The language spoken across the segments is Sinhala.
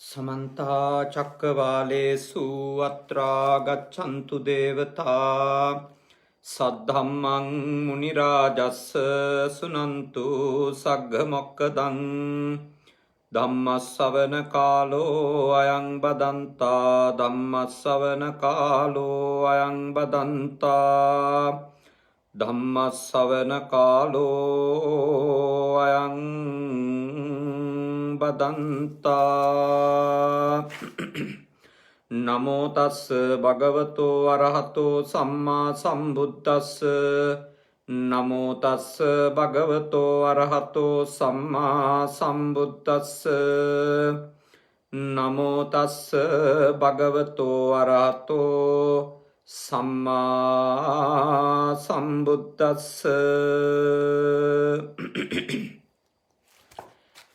समन्ता चक्रवालेषु अत्रा गच्छन्तु देवता सद्धम्मं मुनिराजस्य सुनन्तु सग्गमोक्कदं धम्मश्रवणकालो अयं बदन्ता धम्मश्रवणकालो अयं बदन्ता धम्मश्रवणकालो अयं बदन्ता नमो तस् भगवतो अरहतो सम्मा सम्बुद्धस् नमो तस् भगवतो अरहतो सम्मा सम्बुद्धस् नमो तस् भगवतो अरहतो सम्मा सम्बुद्धस्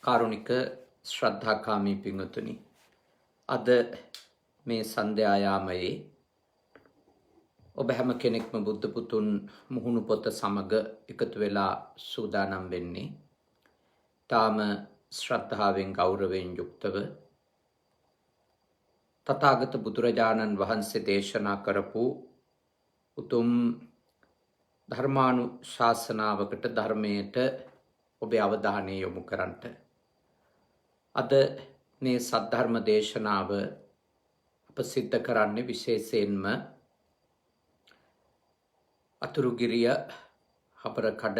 කාරුණික ශ්‍රද්ධාකාමී පින්වතුනි, අද මේ සන්ධ්‍යායාමයේ ඔබ හැම කෙනෙක්ම බුද්ධ පුතුන් මුහුණු පොත සමග එකතු වෙලා සූදානම් වෙන්නේ තාම ශ්‍රද්ධාවෙන් ගෞරවයෙන් යුක්තව තථාගත බුදුරජාණන් වහන්සේ දේශනා කරපු උතුම් ධර්මානුශාසනාවකට ධර්මයට ඔබේ අවධානය යොමු කරන්නට අද මේ සද්ධර්ම දේශනාව අප සිද්ධ කරන්නේ විශේෂයෙන්ම අතුරුගිරිය හපරකඩ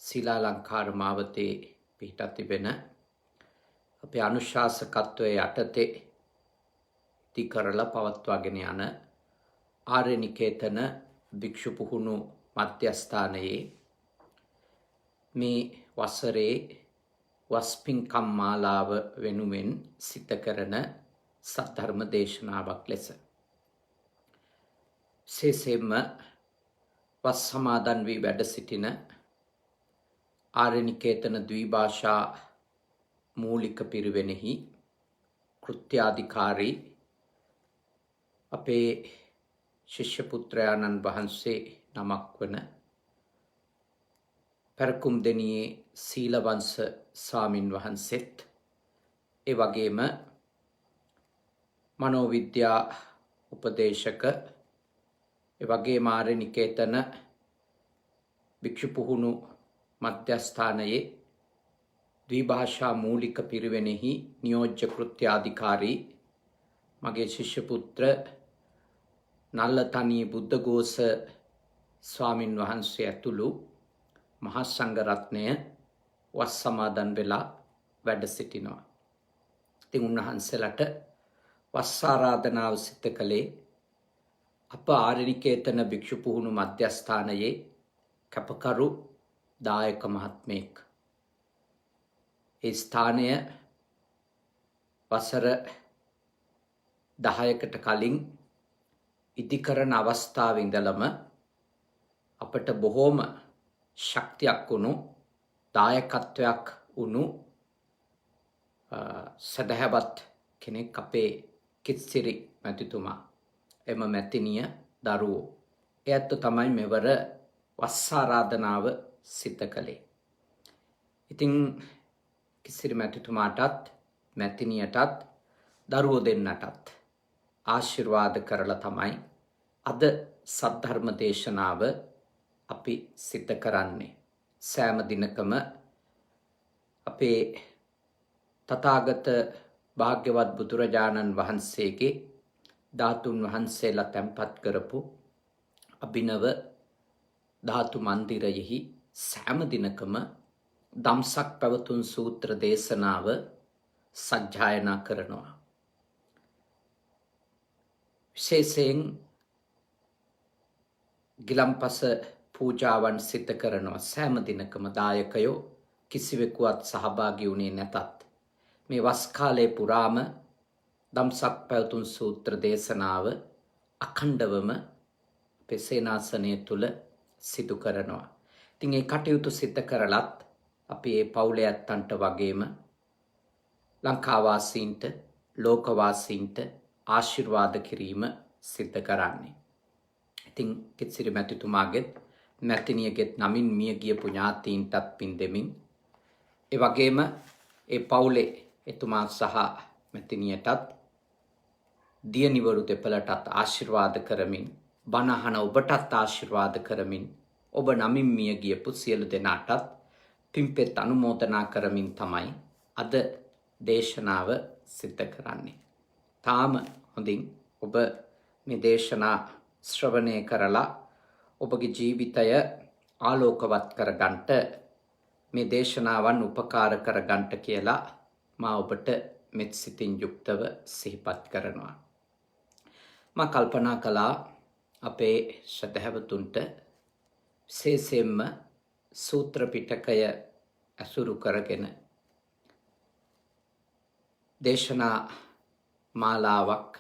ශිලාලංකාර මාවතේ පිහිටා තිබෙන අපේ අනුශාසකත්වයේ යටතේ ඉදි කරලා පවත්වාගෙන යන ආර්යනිකේතන භික්ෂු පුහුණු මධ්‍යස්ථානයේ මේ වසරේ වස්පින්කම් මාලාව වෙනුවෙන් සිත කරන සද්ධර්ම දේශනාවක් ලෙස විශේෂයෙන්ම වස් සමාදන් වී වැඩ සිටින ආර්යනිකේතන ද්විභාෂා මූලික පිරිවෙනෙහි කෘත්‍යාධිකාරී අපේ ශිෂ්‍ය පුත්‍රයාණන් වහන්සේ නමක් වන පැරකුම් දෙනියේ සීලවංශ ස්වාමින් වහන්සේත් ඒ වගේම මනෝවිද්‍යා උපදේශක ඒ වගේම ආර්යනිකේතන භික්ෂු පුහුණු මධ්‍යස්ථානයේ ද්විභාෂා මූලික පිරිවෙනෙහි නියෝජ්‍ය කෘත්‍යාධිකාරී මගේ ශිෂ්‍ය පුත්‍ර නල්ලතනිය බුද්ධඝෝෂ ස්වාමින් වහන්සේ ඇතුළු මහා සංඝ රත්නය වස් සමාදන් වෙලා වැඩ සිටිනවා. ඉතින් උන්වහන්සේලාට වස් ආරාධනාව සිදු කළේ අප ආර්යනිකේතන භික්ෂු පුහුණු මධ්‍යස්ථානයේ කැපකරු දායක මහත්මයෙක්. ඒ ස්ථානය වසර 10කට කලින් ඉදිකරන අවස්ථාවේ ඉඳලම අපට බොහෝම ශක්තියක් වුණු දායකත්වයක් වුණු සදහවත් කෙනෙක් අපේ කිත්සිරි මැතිතුමා. එම මැතිනිය දරුවෝ. එයත් තමයි මෙවර වස් ආරාධනාව සිත කළේ. ඉතින් කිත්සිරි මැතිතුමාටත් මැතිනියටත් දරුවෝ දෙන්නටත් ආශිර්වාද කරලා තමයි අද සද්ධර්ම දේශනාව අපි සිද්ධ කරන්නේ. සෑම දිනකම අපේ තථාගත භාග්‍යවත් බුදුරජාණන් වහන්සේගේ ධාතුන් වහන්සේලා තැන්පත් කරපු අභිනව ධාතු මන්දිරයෙහි සෑම දිනකම ධම්සක් පැවතුම් සූත්‍ර දේශනාව සජ්ජායනා කරනවා. විශේෂයෙන් ගිලම්පස පූජාවන් සිත කරනවා. සෑම දිනකම දායකයෝ කිසිවෙකුවත් සහභාගී වුණේ නැතත් මේ වස් කාලයේ පුරාම ධම්සක් පැවතුම් සූත්‍ර දේශනාව අඛණ්ඩවම අපේ සේනාසනය තුල සිදු කරනවා. ඉතින් මේ කටයුතු සිත කරලත් අපි මේ පවුලේ ඇත්තන්ට වගේම ලංකාවාසීන්ට ලෝකවාසීන්ට ආශිර්වාද කිරීම සිද්ධ කරන්නේ. ඉතින් කිත්සිරි මැතිතුමාගෙත් මැතිනියගෙත් නමින් මිය ගියපු ඥාතීන්ටත් පින් දෙමින් ඒ වගේම ඒ පවුලේ එතුමා සහ මෙතිනියටත් දියණිවරු දෙපළටත් ආශිර්වාද කරමින් බණහන ඔබටත් ආශිර්වාද කරමින් ඔබ නමින් මිය ගියපු සියලු දෙනාටත් පින්පෙත් අනුමෝදනා කරමින් තමයි අද දේශනාව සිද්ධ කරන්නේ. තාම හොඳින් ඔබ මේ දේශනා ශ්‍රවණය කරලා ඔබගේ ජීවිතය ආලෝකවත් කරගන්නට මේ දේශනාවන් උපකාර කරගන්නට කියලා මා ඔබට මෙත් සිතින් යුක්තව සිහිපත් කරනවා. මා කල්පනා කළා අපේ ශ්‍රද්ධාවතුන්ට විශේෂයෙන්ම සූත්‍ර පිටකය අසුරු කරගෙන දේශනා මාලාවක්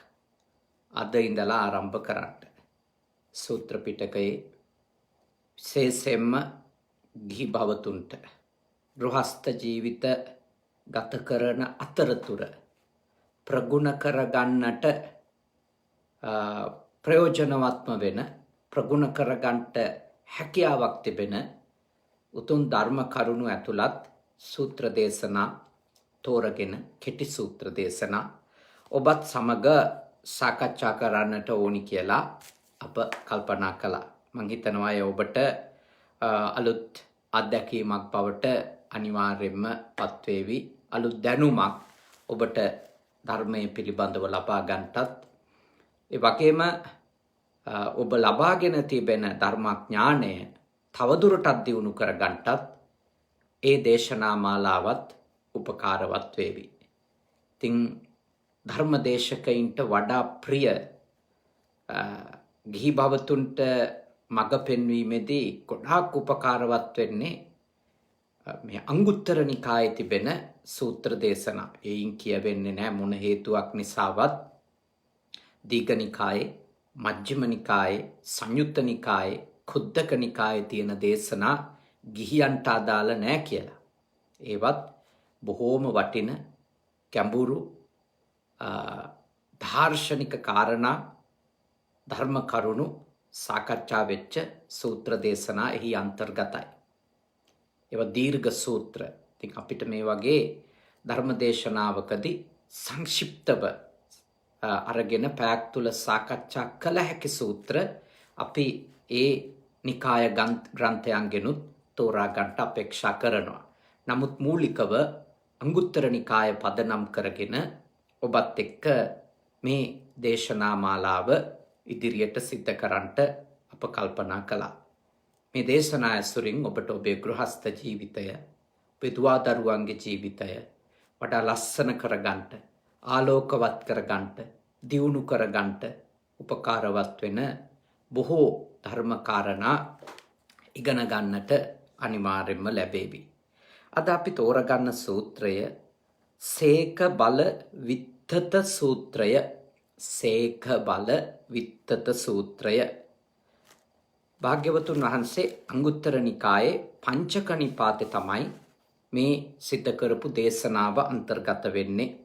අද ඉඳලා ආරම්භ කරන්න. සූත්‍ර පිටකයේ විශේෂයෙන්ම ගිහි භවතුන්ට ගෘහස්ත ජීවිත ගත කරන අතරතුර ප්‍රගුණ කරගන්නට ප්‍රයෝජනවත්ම වෙන ප්‍රගුණ කරගන්නට හැකියාවක් තිබෙන උතුම් ධර්ම කරුණු ඇතුළත් සූත්‍ර දේශනා තෝරගෙන කෙටි සූත්‍ර දේශනා ඔබත් සමග සාකච්ඡා කරන්නට ඕනි කියලා අප කල්පනා කළා. මං හිතනවා ඒ ඔබට අලුත් අත්දැකීමක් බවට අනිවාර්යයෙන්ම පත්වේවි. අලුත් දැනුමක් ඔබට ධර්මයේ පිළිබඳව ලබා ගන්නටත් ඒ වගේම ඔබ ලබාගෙන තිබෙන ධර්මඥානය තවදුරටත් දියුණු කර ගන්නටත් ඒ දේශනා මාලාවත් උපකාරවත් වේවි. ඉතින් ධර්මදේශකයින්ට වඩා ප්‍රිය ගිහි භවතුන්ට මඟ පෙන්වීමේදී ගොඩාක් උපකාරවත් වෙන්නේ මේ අංගුත්තර නිකායේ තිබෙන සූත්‍ර දේශනා. එයින් කියවෙන්නේ නැහැ මොන හේතුවක් නිසාවත් දීඝ නිකායේ, මජ්ක්‍ධිම නිකායේ, සංයුත්ත නිකායේ, ඛුද්දක නිකායේ තියෙන දේශනා ගිහියන්ට අදාළ නැහැ කියලා. ඒවත් බොහෝම වටින ගැඹුරු දාර්ශනික කාරණා ධර්ම කරුණු සාකච්ඡා වෙච්ච සූත්‍ර දේශනා එහි අන්තර්ගතයි. ඒවා දීර්ඝ සූත්‍ර. ඉතින් අපිට මේ වගේ ධර්ම දේශනාවකදී සංක්ෂිප්තව අරගෙන පැයක් තුල සාකච්ඡා කළ හැකි සූත්‍ර අපි ඒ නිකාය ග්‍රන්ථයන්ගෙනුත් තෝරා ගන්නට අපේක්ෂා කරනවා. නමුත් මූලිකව අංගුත්තර නිකාය පදනම් කරගෙන ඔබත් එක්ක මේ දේශනා මාලාව ඉදිරියට සිද්ධ කරන්නට අප කල්පනා කළා. මේ දේශනා ඇසුරින් ඔබට ඔබේ ගෘහස්ත ජීවිතය, ඔබේ දුවා දරුවන්ගේ ජීවිතය වඩා ලස්සන කරගන්නට, ආලෝකවත් කරගන්නට, දියුණු කරගන්නට උපකාරවත් වෙන බොහෝ ධර්ම කාරණා ඉගෙන ගන්නට අනිවාර්යයෙන්ම ලැබේවි. අද අපි තෝරගන්න සූත්‍රය සේක බල විත්තත සූත්‍රය. සේක බල විත්තත සූත්‍රය. භාග්‍යවතුන් වහන්සේ අංගුත්තර නිකායේ පංචක නිපාතේ තමයි මේ සිද්ධ කරපු දේශනාව අන්තර්ගත වෙන්නේ.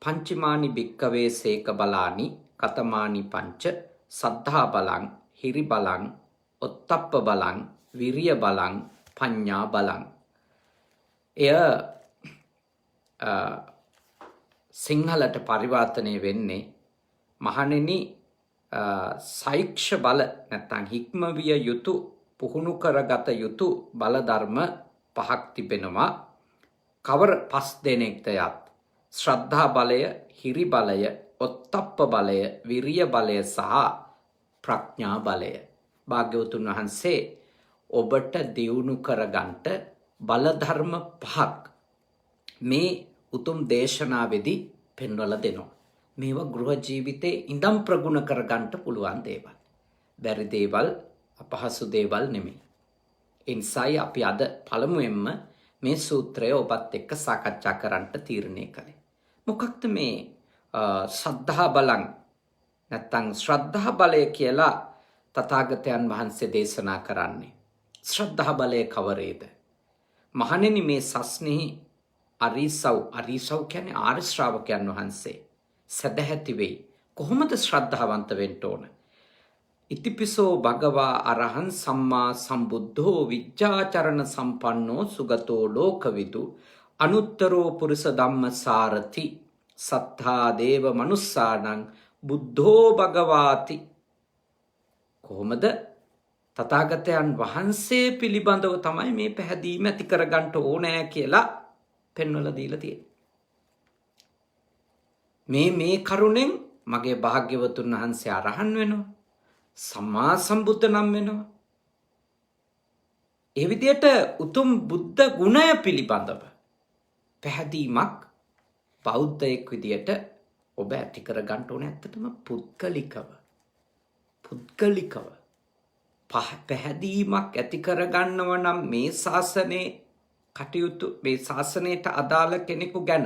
පංචමානි භික්කවේ සේක බලානි කතමානි පංච සද්ධා බලං හිරි බලං ඔත්තප්ප බලං විරිය බලං පඤ්ඤා බලං. එය සිංහලට පරිවර්තනය වෙන්නේ මහණෙනි සෛක්ෂ බල නැත්නම් හික්මවිය යුතු පුහුණු කරගත යුතු බල ධර්ම පහක් තිබෙනවා. කවර පස් දෙනෙක්ද යත් ශ්‍රද්ධා බලය, හිරි බලය, ඔත්තප්ප බලය, විරිය බලය සහ ප්‍රඥා බලය. භාග්‍යවතුන් වහන්සේ ඔබට දියුණු කරගන්නට බල ධර්ම පහක් මේ උතුම් දේශනාවේදී පෙන්වලා දෙනවා. මේවා ගෘහ ජීවිතේ ඉඳන් ප්‍රගුණ කරගන්නට පුළුවන් දේවල්. බැරි දේවල්, අපහසු දේවල් නෙමෙයි. ඉන්සයි අපි අද පළමුවෙන්ම මේ සූත්‍රය ඔබත් එක්ක සාකච්ඡා කරන්නට තීරණය කළේ. මොකක්ද මේ ශ්‍රද්ධා බලං නැත්නම් ශ්‍රද්ධා බලය කියලා තථාගතයන් වහන්සේ දේශනා කරන්නේ? ශ්‍රද්ධා බලය කවරේද? මහණෙනි මේ සස්නෙහි අරිසව් කියන්නේ ආර්ය ශ්‍රාවකයන් වහන්සේ සදැහැති වෙයි. කොහොමද ශ්‍රද්ධාවන්ත වෙන්න ඕන? ඉතිපිසෝ භගවා අරහං සම්මා සම්බුද්ධෝ විජ්ජාචරණ සම්පන්නෝ සුගතෝ ලෝකවිදු අනුත්තරෝ පුරුෂ ධම්ම සාරති සත්තා දේව මනුස්සානං බුද්ධෝ භගවාති. කොහොමද තථාගතයන් වහන්සේ පිළිබඳව තමයි මේ පැහැදීම ඇති කරගන්න ඕනෑ කියලා පෙන්වලා දීලා තියෙන්නේ. මේ කරුණෙන් මගේ භාග්‍යවතුන් වහන්සේ අරහන් වෙනවා. සම්මා සම්බුද්ධ නම් වෙනවා. ඒ විදිහට උතුම් බුද්ධ ගුණය පිළිබඳව පැහැදීමක් බෞද්ධයෙක් විදිහට ඔබ ඇති කරගන්න ඕනේ. ඇත්තටම පුද්ගලිකව පැහැදීමක් ඇති කරගන්නව නම් මේ ශාසනයේ කටයුතු මේ ශාසනයට අදාළ කෙනෙකු ගැන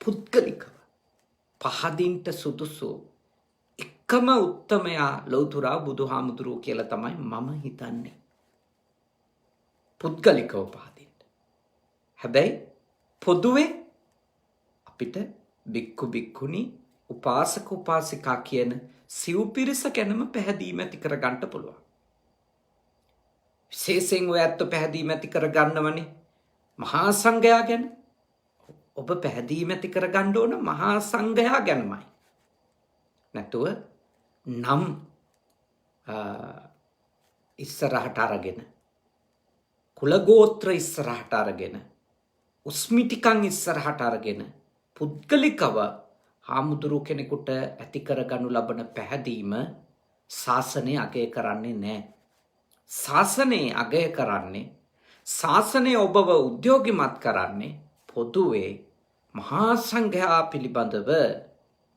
පුද්ගලිකව පහදින්ට සුදුසු එකම උත්තමයා ලෞතුරා බුදුහාමුදුරුවෝ කියලා තමයි මම හිතන්නේ. පුද්ගලිකව පහදින්න. හැබැයි පොදුවේ අපිට බික්කු බික්කුණී උපාසක උපාසිකා කියන සිව් පිරිස ගැනම පැහැදීම ඇති කරගන්න පුළුවන්. විශේෂයෙන් ඔය ඇත්ත පැහැදීම ඇති කරගන්නවනේ මහා සංඝයා ගැන. ඔබ පැහැදීම ඇති කරගන්න ඕන මහා සංඝයා ගැනමයි. නැතුව නම් ඉස්සරහට අරගෙන කුලගෝත්‍ර ඉස්සරහට අරගෙන උස්මිටිකන් ඉස්සරහට අරගෙන පුද්ගලිකව හාමුදුරුව කෙනෙකුට ඇති කරගනු ලබන පැහැදීම ශාසනය අගය කරන්නේ නැහැ. ශාසනය අගය කරන්නේ ශාසනය ඔබව උද්‍යෝගිමත් කරන්නේ පොදුවේ මහා සංඝයා පිළිබඳව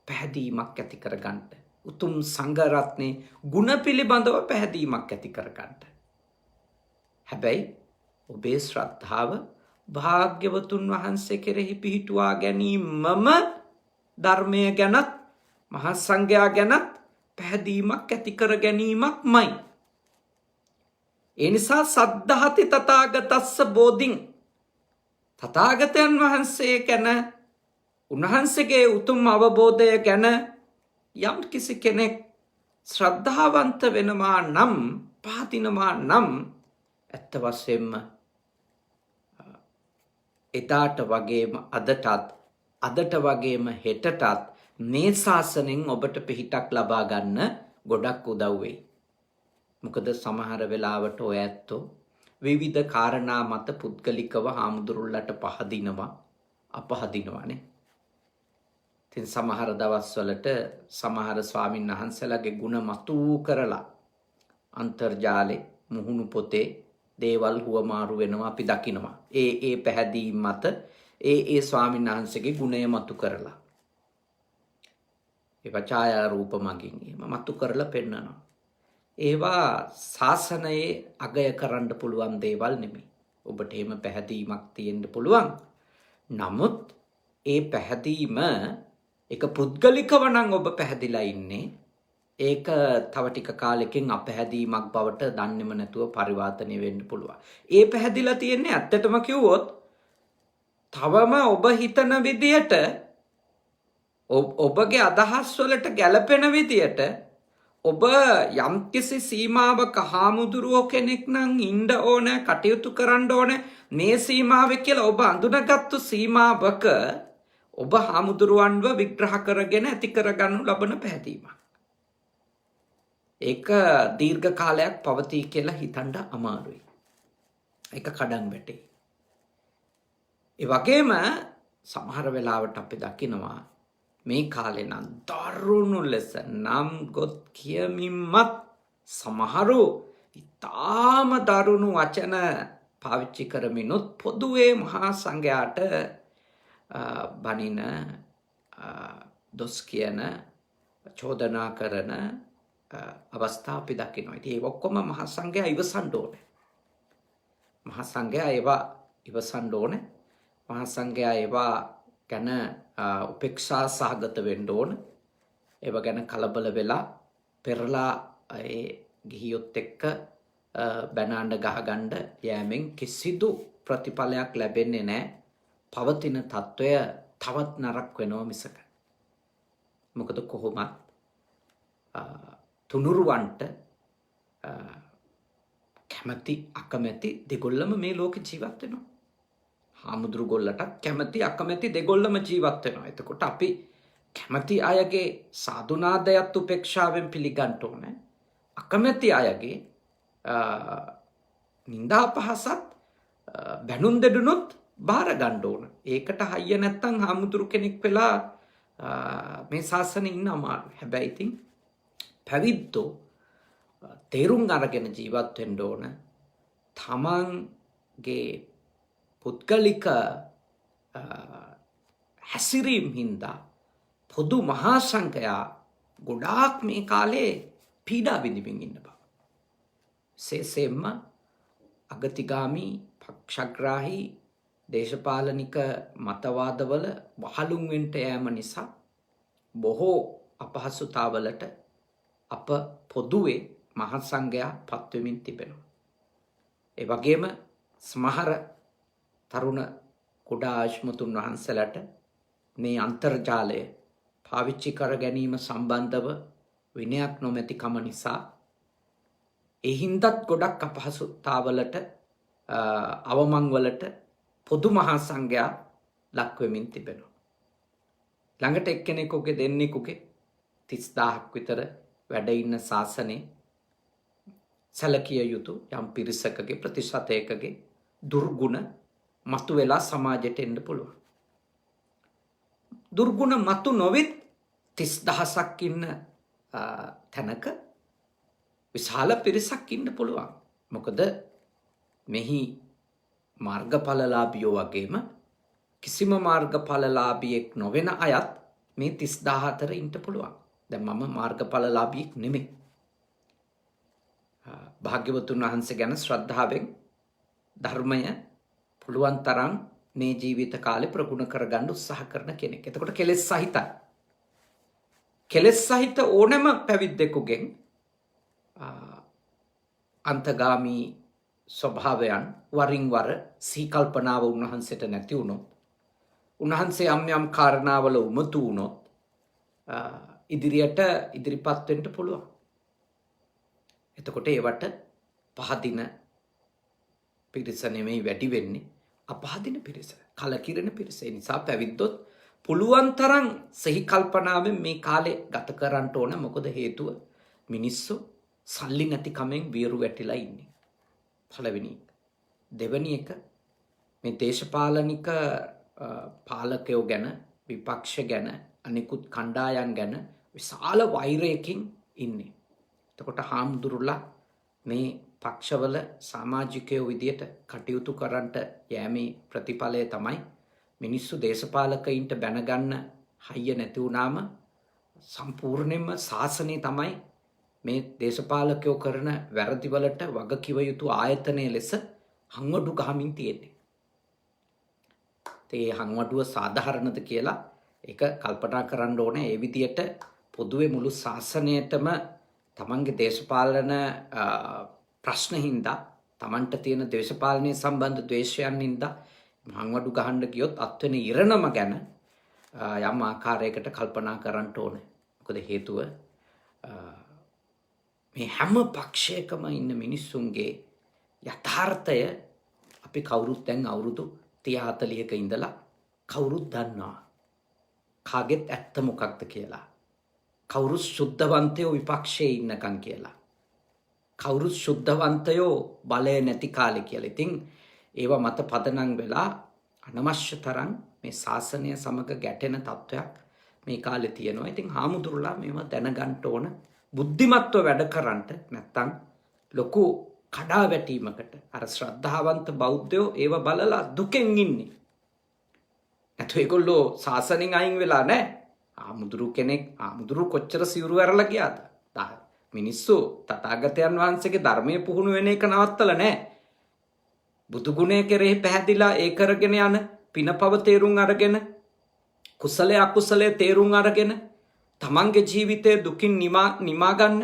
පැහැදීමක් ඇති කරගන්න. උතුම් සංඝ රත්නේ ගුණ පිළිබඳව පැහැදීමක් ඇති කරගන්න. හැබැයි ඔබේ ශ්‍රද්ධාව භාග්‍යවතුන් වහන්සේ කෙරෙහි පිහිටුවා ගැනීමම ධර්මය ගැනත් මහා සංඝයා ගැනත් පැහැදීමක් ඇති කර ගැනීමක්මයි. ඒ නිසා සද්ධාති තථාගතස්ස බෝධින් තථාගතයන් වහන්සේ ගැන උන්වහන්සේගේ උතුම් අවබෝධය ගැන යම් කිසි කෙනෙක් ශ්‍රද්ධාවන්ත වෙනවා නම් පහදිනවා නම් ඇත්ත වශයෙන්ම එදාට වගේම අදට වගේම හෙටටත් මේ ශාසනයෙන් ඔබට පිහිටක් ලබා ගන්න ගොඩක් උදව් වෙයි. මොකද සමහර වෙලාවට ඔය ඇත්තෝ විවිධ කාරණා මත පුද්ගලිකව හාමුදුරුවන්ලට පහදිනවා අපහදිනවානේ. ඉතින් සමහර දවස්වලට සමහර ස්වාමීන් වහන්සේලාගේ ගුණ මතු කරලා අන්තර්ජාලේ මුහුණු පොතේ දේවල් හුවමාරු වෙනවා අපි දකිනවා. ඒ පැහැදීම් මත ඒ ස්වාමීන් වහන්සේගේ ගුණය මතු කරලා ඒවා ඡායාරූප මගින් එහෙම මතු කරලා පෙන්නනවා. ඒවා ශාසනයේ අගය කරන්න පුළුවන් දේවල් නෙමෙයි. ඔබට එහෙම පැහැදීමක් තියෙන්න පුළුවන්. නමුත් ඒ පැහැදීම එක පුද්ගලිකව නම් ඔබ පැහැදිලා ඉන්නේ. ඒක තව ටික කාලෙකින් අපැහැදීමක් බවට දන්නේම නැතුව පරිවර්තනය වෙන්න පුළුවන්. ඒ පැහැදිලා තියෙන්නේ ඇත්තටම කිව්වොත් තවම ඔබ හිතන විදියට ඔබගේ අදහස් වලට ගැළපෙන විදියට ඔබ යම්කිසි සීමාවක හාමුදුරුවෝ කෙනෙක් නම් ඉන්න ඕන කටයුතු කරන්න ඕන මේ සීමාවේ කියලා ඔබ අඳුනගත්තු සීමාවක ඔබ හාමුදුරුවන්ව විග්‍රහ කරගෙන ඇති කරගන්නු ලබන පැහැදීමක්. ඒක දීර්ඝ කාලයක් පවතී කියලා හිතන්න අමාරුයි. ඒක කඩන් වැටේ. ඒ වගේම සමහර වෙලාවට අපි දකිනවා මේ කාලේ නම් දරුණු ලෙස නම් ගොත් කියමින්මත් සමහරු ඉතාම දරුණු වචන පාවිච්චි කරමිනුත් පොදුවේ මහා සංඝයාට බනින දොස් කියන චෝදනා කරන අවස්ථා අපි දකිනවා. ඉතින් ඒ ඔක්කොම මහා සංඝයා ඉවසන්න ඕනේ. මහා සංඝයා ඒවා ඉවසන්න ඕනේ. මහා සංඝයා ඒවා ගැන උපේක්ෂා සහගත වෙන්න ඕන. ඒව ගැන කලබල වෙලා පෙරලා ඒ ගිහියොත් එක්ක බැනාණ්ඩ ගහගන්න යෑමෙන් කිසිදු ප්‍රතිඵලයක් ලැබෙන්නේ නැහැ. පවතින తত্ত্বය තවත් නරක වෙනවා මිසක. මොකද කොහොමත් තුනුරුවන්ට කැමැති අකමැති දෙගොල්ලම මේ ලෝකේ ජීවත් වෙනවා. හාමුදුරු ගොල්ලටත් කැමති අකමැති දෙගොල්ලම ජීවත් වෙනවා. එතකොට අපි කැමති අයගේ සාධුනාදයත් උපේක්ෂාවෙන් පිළිගන්න ඕනේ. අකමැති අයගේ නින්දා පහසත් බැනුම් දෙඩුනොත් බාර ගන්න ඕන. ඒකට හයිය නැත්තම් හාමුදුරු කෙනෙක් වෙලා මේ ශාසනයේ ඉන්න අමාරුයි. හැබැයි ඉතින් පැවිද්දෝ තේරුම් අරගෙන ජීවත් වෙන්න ඕන. තමන්ගේ පුද්ගලික හැසිරීම් හින්දා පොදු මහා සංඝයා ගොඩාක් මේ කාලේ පීඩා විඳින්න ඉන්න බව. සේසෙම්ම අගතිගාමී පක්ෂග්‍රාහී දේශපාලනික මතවාදවල වහලුම් වෙන්න යෑම නිසා බොහෝ අපහසුතාවලට අප පොදුවේ මහා සංඝයා පත්වෙමින් තිබෙනවා. ඒ වගේම සමහර තරුණ කුඩා ආශ්මතුන් වහන්සේලාට මේ අන්තර්ජාලය පාවිච්චි කර ගැනීම සම්බන්ධව විනයක් නොමැතිකම නිසා ඒ හින්දත් ගොඩක් අපහසුතාවලට අවමංවලට පොදු මහා සංඝයා ලක් වෙමින් තිබෙනවා. ළඟට එක්කෙනෙකුගේ දෙන්නෙකුගේ 30000ක් විතර වැඩ ඉන්න ශාසනයේ සැලකිය යුතු යම් පිරිසකගේ ප්‍රතිශතයකගේ දුර්ගුණ මතුවෙලා සමාජයට එන්න පුළුවන්. දුර්ගුණ මතු නොවිත් 30000ක් ඉන්න තැනක විශාල පිරිසක් ඉන්න පුළුවන්. මොකද මෙහි මාර්ගඵලලාභියෝ වගේම කිසිම මාර්ගඵලලාභියෙක් නොවන අයත් මේ 30000 අතර ඉන්න පුළුවන්. දැන් මම මාර්ගඵලලාභියෙක් නෙමෙයි. භාග්‍යවතුන් වහන්සේ ගැන ශ්‍රද්ධාවෙන් ධර්මය පුළුවන් තරම් මේ ජීවිත කාලේ ප්‍රගුණ කරගන්න උත්සාහ කරන කෙනෙක්. එතකොට කෙලෙස් සහිතයි. කෙලෙස් සහිත ඕනෑම පැවිද්දෙකුගෙන් අන්තගාමී ස්වභාවයන් වරින් වර සිහි කල්පනාව උන්වහන්සේට නැති වුණොත්, උන්වහන්සේ යම් යම් කාරණාවල උමතු වුණොත් ඉදිරිපත් වෙන්න පුළුවන්. එතකොට ඒවට පහදින පිරිස නෙමෙයි වැඩි වෙන්නේ, අපහදින පිරිස, කලකිරෙන පිරිස. ඒ නිසා පැවිද්දොත් පුළුවන් තරම් සිහි කල්පනාවෙන් මේ කාලේ ගත කරන්න ඕන. මොකද හේතුව මිනිස්සු සල්ලි නැති කමෙන් වියරු වැටිලා ඉන්නේ. පළවෙනි එක. දෙවෙනි එක, මේ දේශපාලනික පාලකයෝ ගැන, විපක්ෂ ගැන, අනිකුත් කණ්ඩායම් ගැන විශාල වෛරයකින් ඉන්නේ. එතකොට හාමුදුරුලා මේ පක්ෂවල සමාජිකයෝ විදියට කටයුතු කරන්නට යෑමේ ප්‍රතිඵලය තමයි මිනිස්සු දේශපාලකයින්ට බැනගන්න හයිය නැති වුණාම සම්පූර්ණයෙන්ම ශාසනය තමයි මේ දේශපාලකයෝ කරන වැරදිවලට වග කිව යුතු ආයතනය ලෙස හංවඩු ගහමින් තියෙන්නේ. ඒ හංවඩුව සාධාරණද කියලා ඒක කල්පනා කරන්න ඕනේ. ඒ විදියට පොදුවේ මුළු ශාසනයටම තමන්ගේ දේශපාලන ප්‍රශ්න හින්දා, තමන්ට තියෙන දේශපාලනය සම්බන්ධ ද්වේෂයන් හින්දා හංවඩු ගහන්න ගියොත් අත්වෙන ඉරණම ගැන යම් ආකාරයකට කල්පනා කරන්න ඕනේ. මොකද හේතුව මේ හැම පක්ෂයකම ඉන්න මිනිස්සුන්ගේ යථාර්ථය අපි කවුරුත් දැන් අවුරුදු 30-40ක ඉඳලා කවුරුත් දන්නවා. කාගෙත් ඇත්ත මොකක්ද කියලා. කවුරුත් ශුද්ධවන්තයෝ විපක්ෂයේ ඉන්නකම් කියලා. කවුරුත් ශුද්ධවන්තයෝ බලය නැති කාලේ කියලා. ඉතින් ඒවා මත පදනම් වෙලා අනවශ්‍ය තරම් මේ ශාසනය සමග ගැටෙන තත්වයක් මේ කාලේ තියෙනවා. ඉතින් හාමුදුරුලා මේවා දැනගන්න ඕන. බුද්ධිමත්ව වැඩ කරන්නට නැත්තම් ලොකු කඩා වැටීමකට අර ශ්‍රද්ධාවන්ත බෞද්ධයෝ ඒව බලලා දුකෙන් ඉන්නේ. නැතු ඒගොල්ලෝ ශාසනයෙන් අයින් වෙලා නැහැ. ආමුදුරු කොච්චර සිවුරු ඇරලා ගියාද? මිනිස්සු තථාගතයන් වහන්සේගේ ධර්මයේ පුහුණු වෙන එක නවත්තලා නැහැ. බුදු ගුණය කෙරෙහි පැහැදිලා ඒ කරගෙන යන පිනපව තේරුම් අරගෙන, කුසලයේ අකුසලයේ තේරුම් අරගෙන තමන්ගේ ජීවිතයේ දුකින් නිමා ගන්න,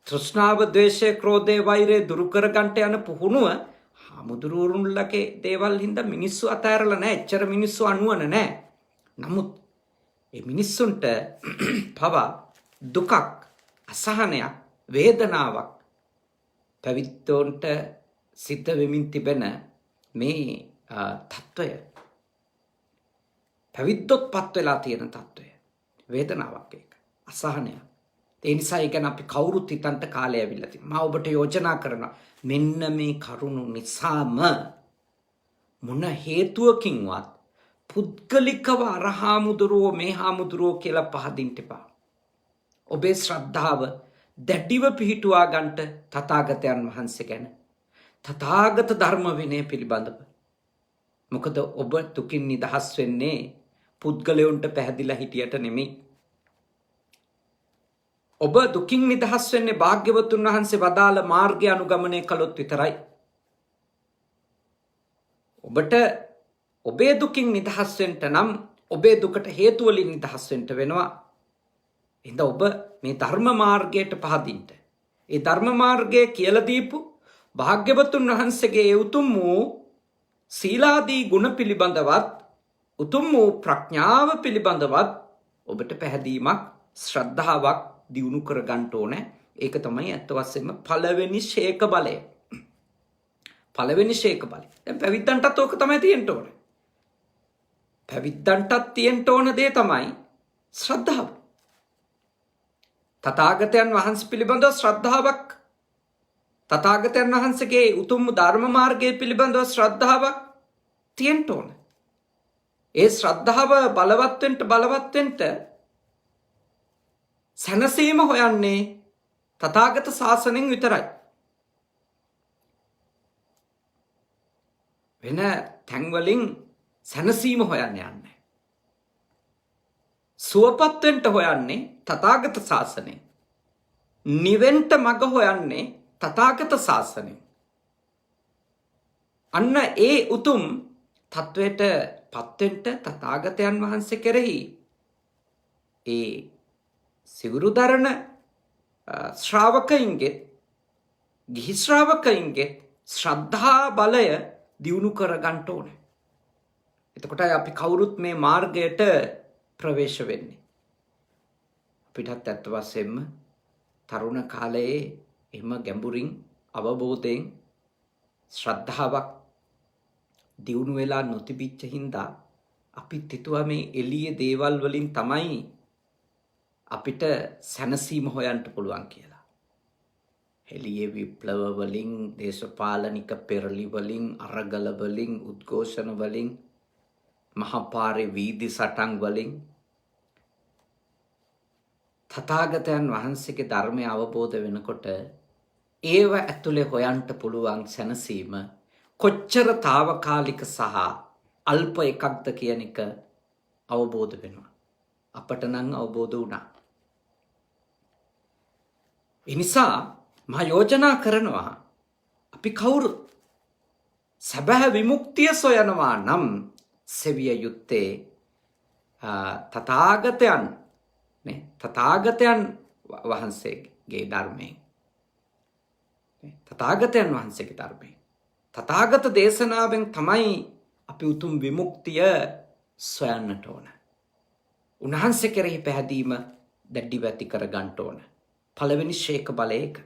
තෘෂ්ණාව, ද්වේෂය, ක්‍රෝධය, වෛරය දුරු කර ගන්නට යන පුහුණුව හාමුදුරුවරුන්ලගේ දේවල් හින්දා මිනිස්සු අතහැරලා නැහැ. එච්චර මිනිස්සු අනුවන නැහැ. නමුත් මේ මිනිස්සුන්ට පවා දුකක්, අසහනයක්, වේදනාවක් පැවිද්දොන්ට සිද්ධ වෙමින් තිබෙන මේ තත්ත්වය, පැවිද්දොත් පත් වෙලා තියෙන තත්ත්වය වේදනාවක්, ඒක අසහනයක්. ඒ නිසා ඒ ගැන අපි කවුරුත් හිතන්ට කාලය ඇවිල්ලා තියෙනවා. මම ඔබට යෝජනා කරනවා මෙන්න මේ කරුණු නිසාම මොන හේතුවකින්වත් පුද්ගලිකව අර හාමුදුරුවෝ මේ හාමුදුරුවෝ කියලා පහදින්න එපා. ඔබේ ශ්‍රද්ධාව දැඩිව පිහිටුවා ගන්නට තථාගතයන් වහන්සේ ගැන, තථාගත ධර්ම විනය පිළිබඳව. මොකද ඔබ දුකින් නිදහස් වෙන්නේ පුද්ගලයන්ට පැහැදිලා හිටියට නෙමෙයි. ඔබ දුකින් නිදහස් වෙන්නේ භාග්‍යවතුන් වහන්සේ වදාළ මාර්ගය අනුගමනය කළොත් විතරයි. ඔබට ඔබේ දුකින් නිදහස් වෙන්න නම් ඔබේ දුකට හේතු වලින් නිදහස් වෙන්න වෙනවා. එහෙනම් ඔබ මේ ධර්ම මාර්ගයට පහදින්න. ඒ ධර්ම මාර්ගය කියලා දීපු භාග්‍යවතුන් වහන්සේගේ උතුම් වූ සීලාදී ගුණ පිළිබඳවත්, උතුම් වූ ප්‍රඥාව පිළිබඳවත් ඔබට පැහැදීමක්, ශ්‍රද්ධාවක් දියුණු කර ගන්න ඕනේ. ඒක තමයි අත් වශයෙන්ම පළවෙනි ශේක බලය. පළවෙනි ශේක බලය. දැන් පැවිද්දන්ටත් ඕක තමයි තියෙන්න ඕනේ. පැවිද්දන්ටත් තියෙන්න ඕන දේ තමයි ශ්‍රද්ධාව. තථාගතයන් වහන්සේ පිළිබඳව ශ්‍රද්ධාවක්, තථාගතයන් වහන්සේගේ උතුම් ධර්ම මාර්ගය පිළිබඳව ශ්‍රද්ධාවක් තියෙන්න ඕන. ඒ ශ්‍රද්ධාව බලවත් වෙන්න සැනසීම හොයන්නේ තථාගත ශාසනයෙන් විතරයි. වෙන තැන්වලින් සැනසීම හොයන්න යන්නේ. සුවපත් වෙන්න හොයන්නේ තථාගත ශාසනයෙන්. නිවෙන්න මඟ හොයන්නේ තථාගත ශාසනයෙන්. අන්න ඒ උතුම් තත්වයට පත්වෙන්න තථාගතයන් වහන්සේ කෙරෙහි ඒ සිවුරු දරන ශ්‍රාවකයින්ගේ, ගිහි ශ්‍රාවකයින්ගේ ශ්‍රද්ධා බලය දියුණු කර ගන්න ඕනේ. එතකොටයි අපි කවුරුත් මේ මාර්ගයට ප්‍රවේශ වෙන්නේ. අපිටත් ඇත්ත වශයෙන්ම තරුණ කාලයේ එහෙම ගැඹුරින් අවබෝධයෙන් ශ්‍රද්ධාවක් දියුණු වෙලා නොතිබිච්ච හින්දා අපි හිතුවා මේ එළියේ දේවල් වලින් තමයි අපිට සැනසීම හොයන්න පුළුවන් කියලා. එළියේ විප්ලව වලින්, දේශපාලනික පෙරලි වලින්, අරගල වලින්, උද්ඝෝෂණ වලින්, මහපාරේ වීදි සටන් වලින් තථාගතයන් වහන්සේගේ ධර්මය අවබෝධ වෙනකොට ඒව ඇතුලේ හොයන්න පුළුවන් සැනසීම කොච්චර తాවකාලික සහ අල්ප එකක්ද කියන එක අවබෝධ වෙනවා. අපට නම් අවබෝධ වුණා. ඒ නිසා මා යෝජනා කරනවා අපි කවුරුත් සැබෑ විමුක්තිය සොයනවා නම් සෙවිය යුත්තේ තථාගතයන් වහන්සේගේ ධර්මයෙන්. තථාගතයන් වහන්සේගේ ධර්මයෙන්. තථාගත දේශනාවෙන් තමයි අපි උතුම් විමුක්තිය සොයන්නට ඕන. උන්වහන්සේ කෙරෙහි පැහැදීම දැඩිව ඇති කර ගන්න ඕන. පළවෙනි ශේක බලය එක.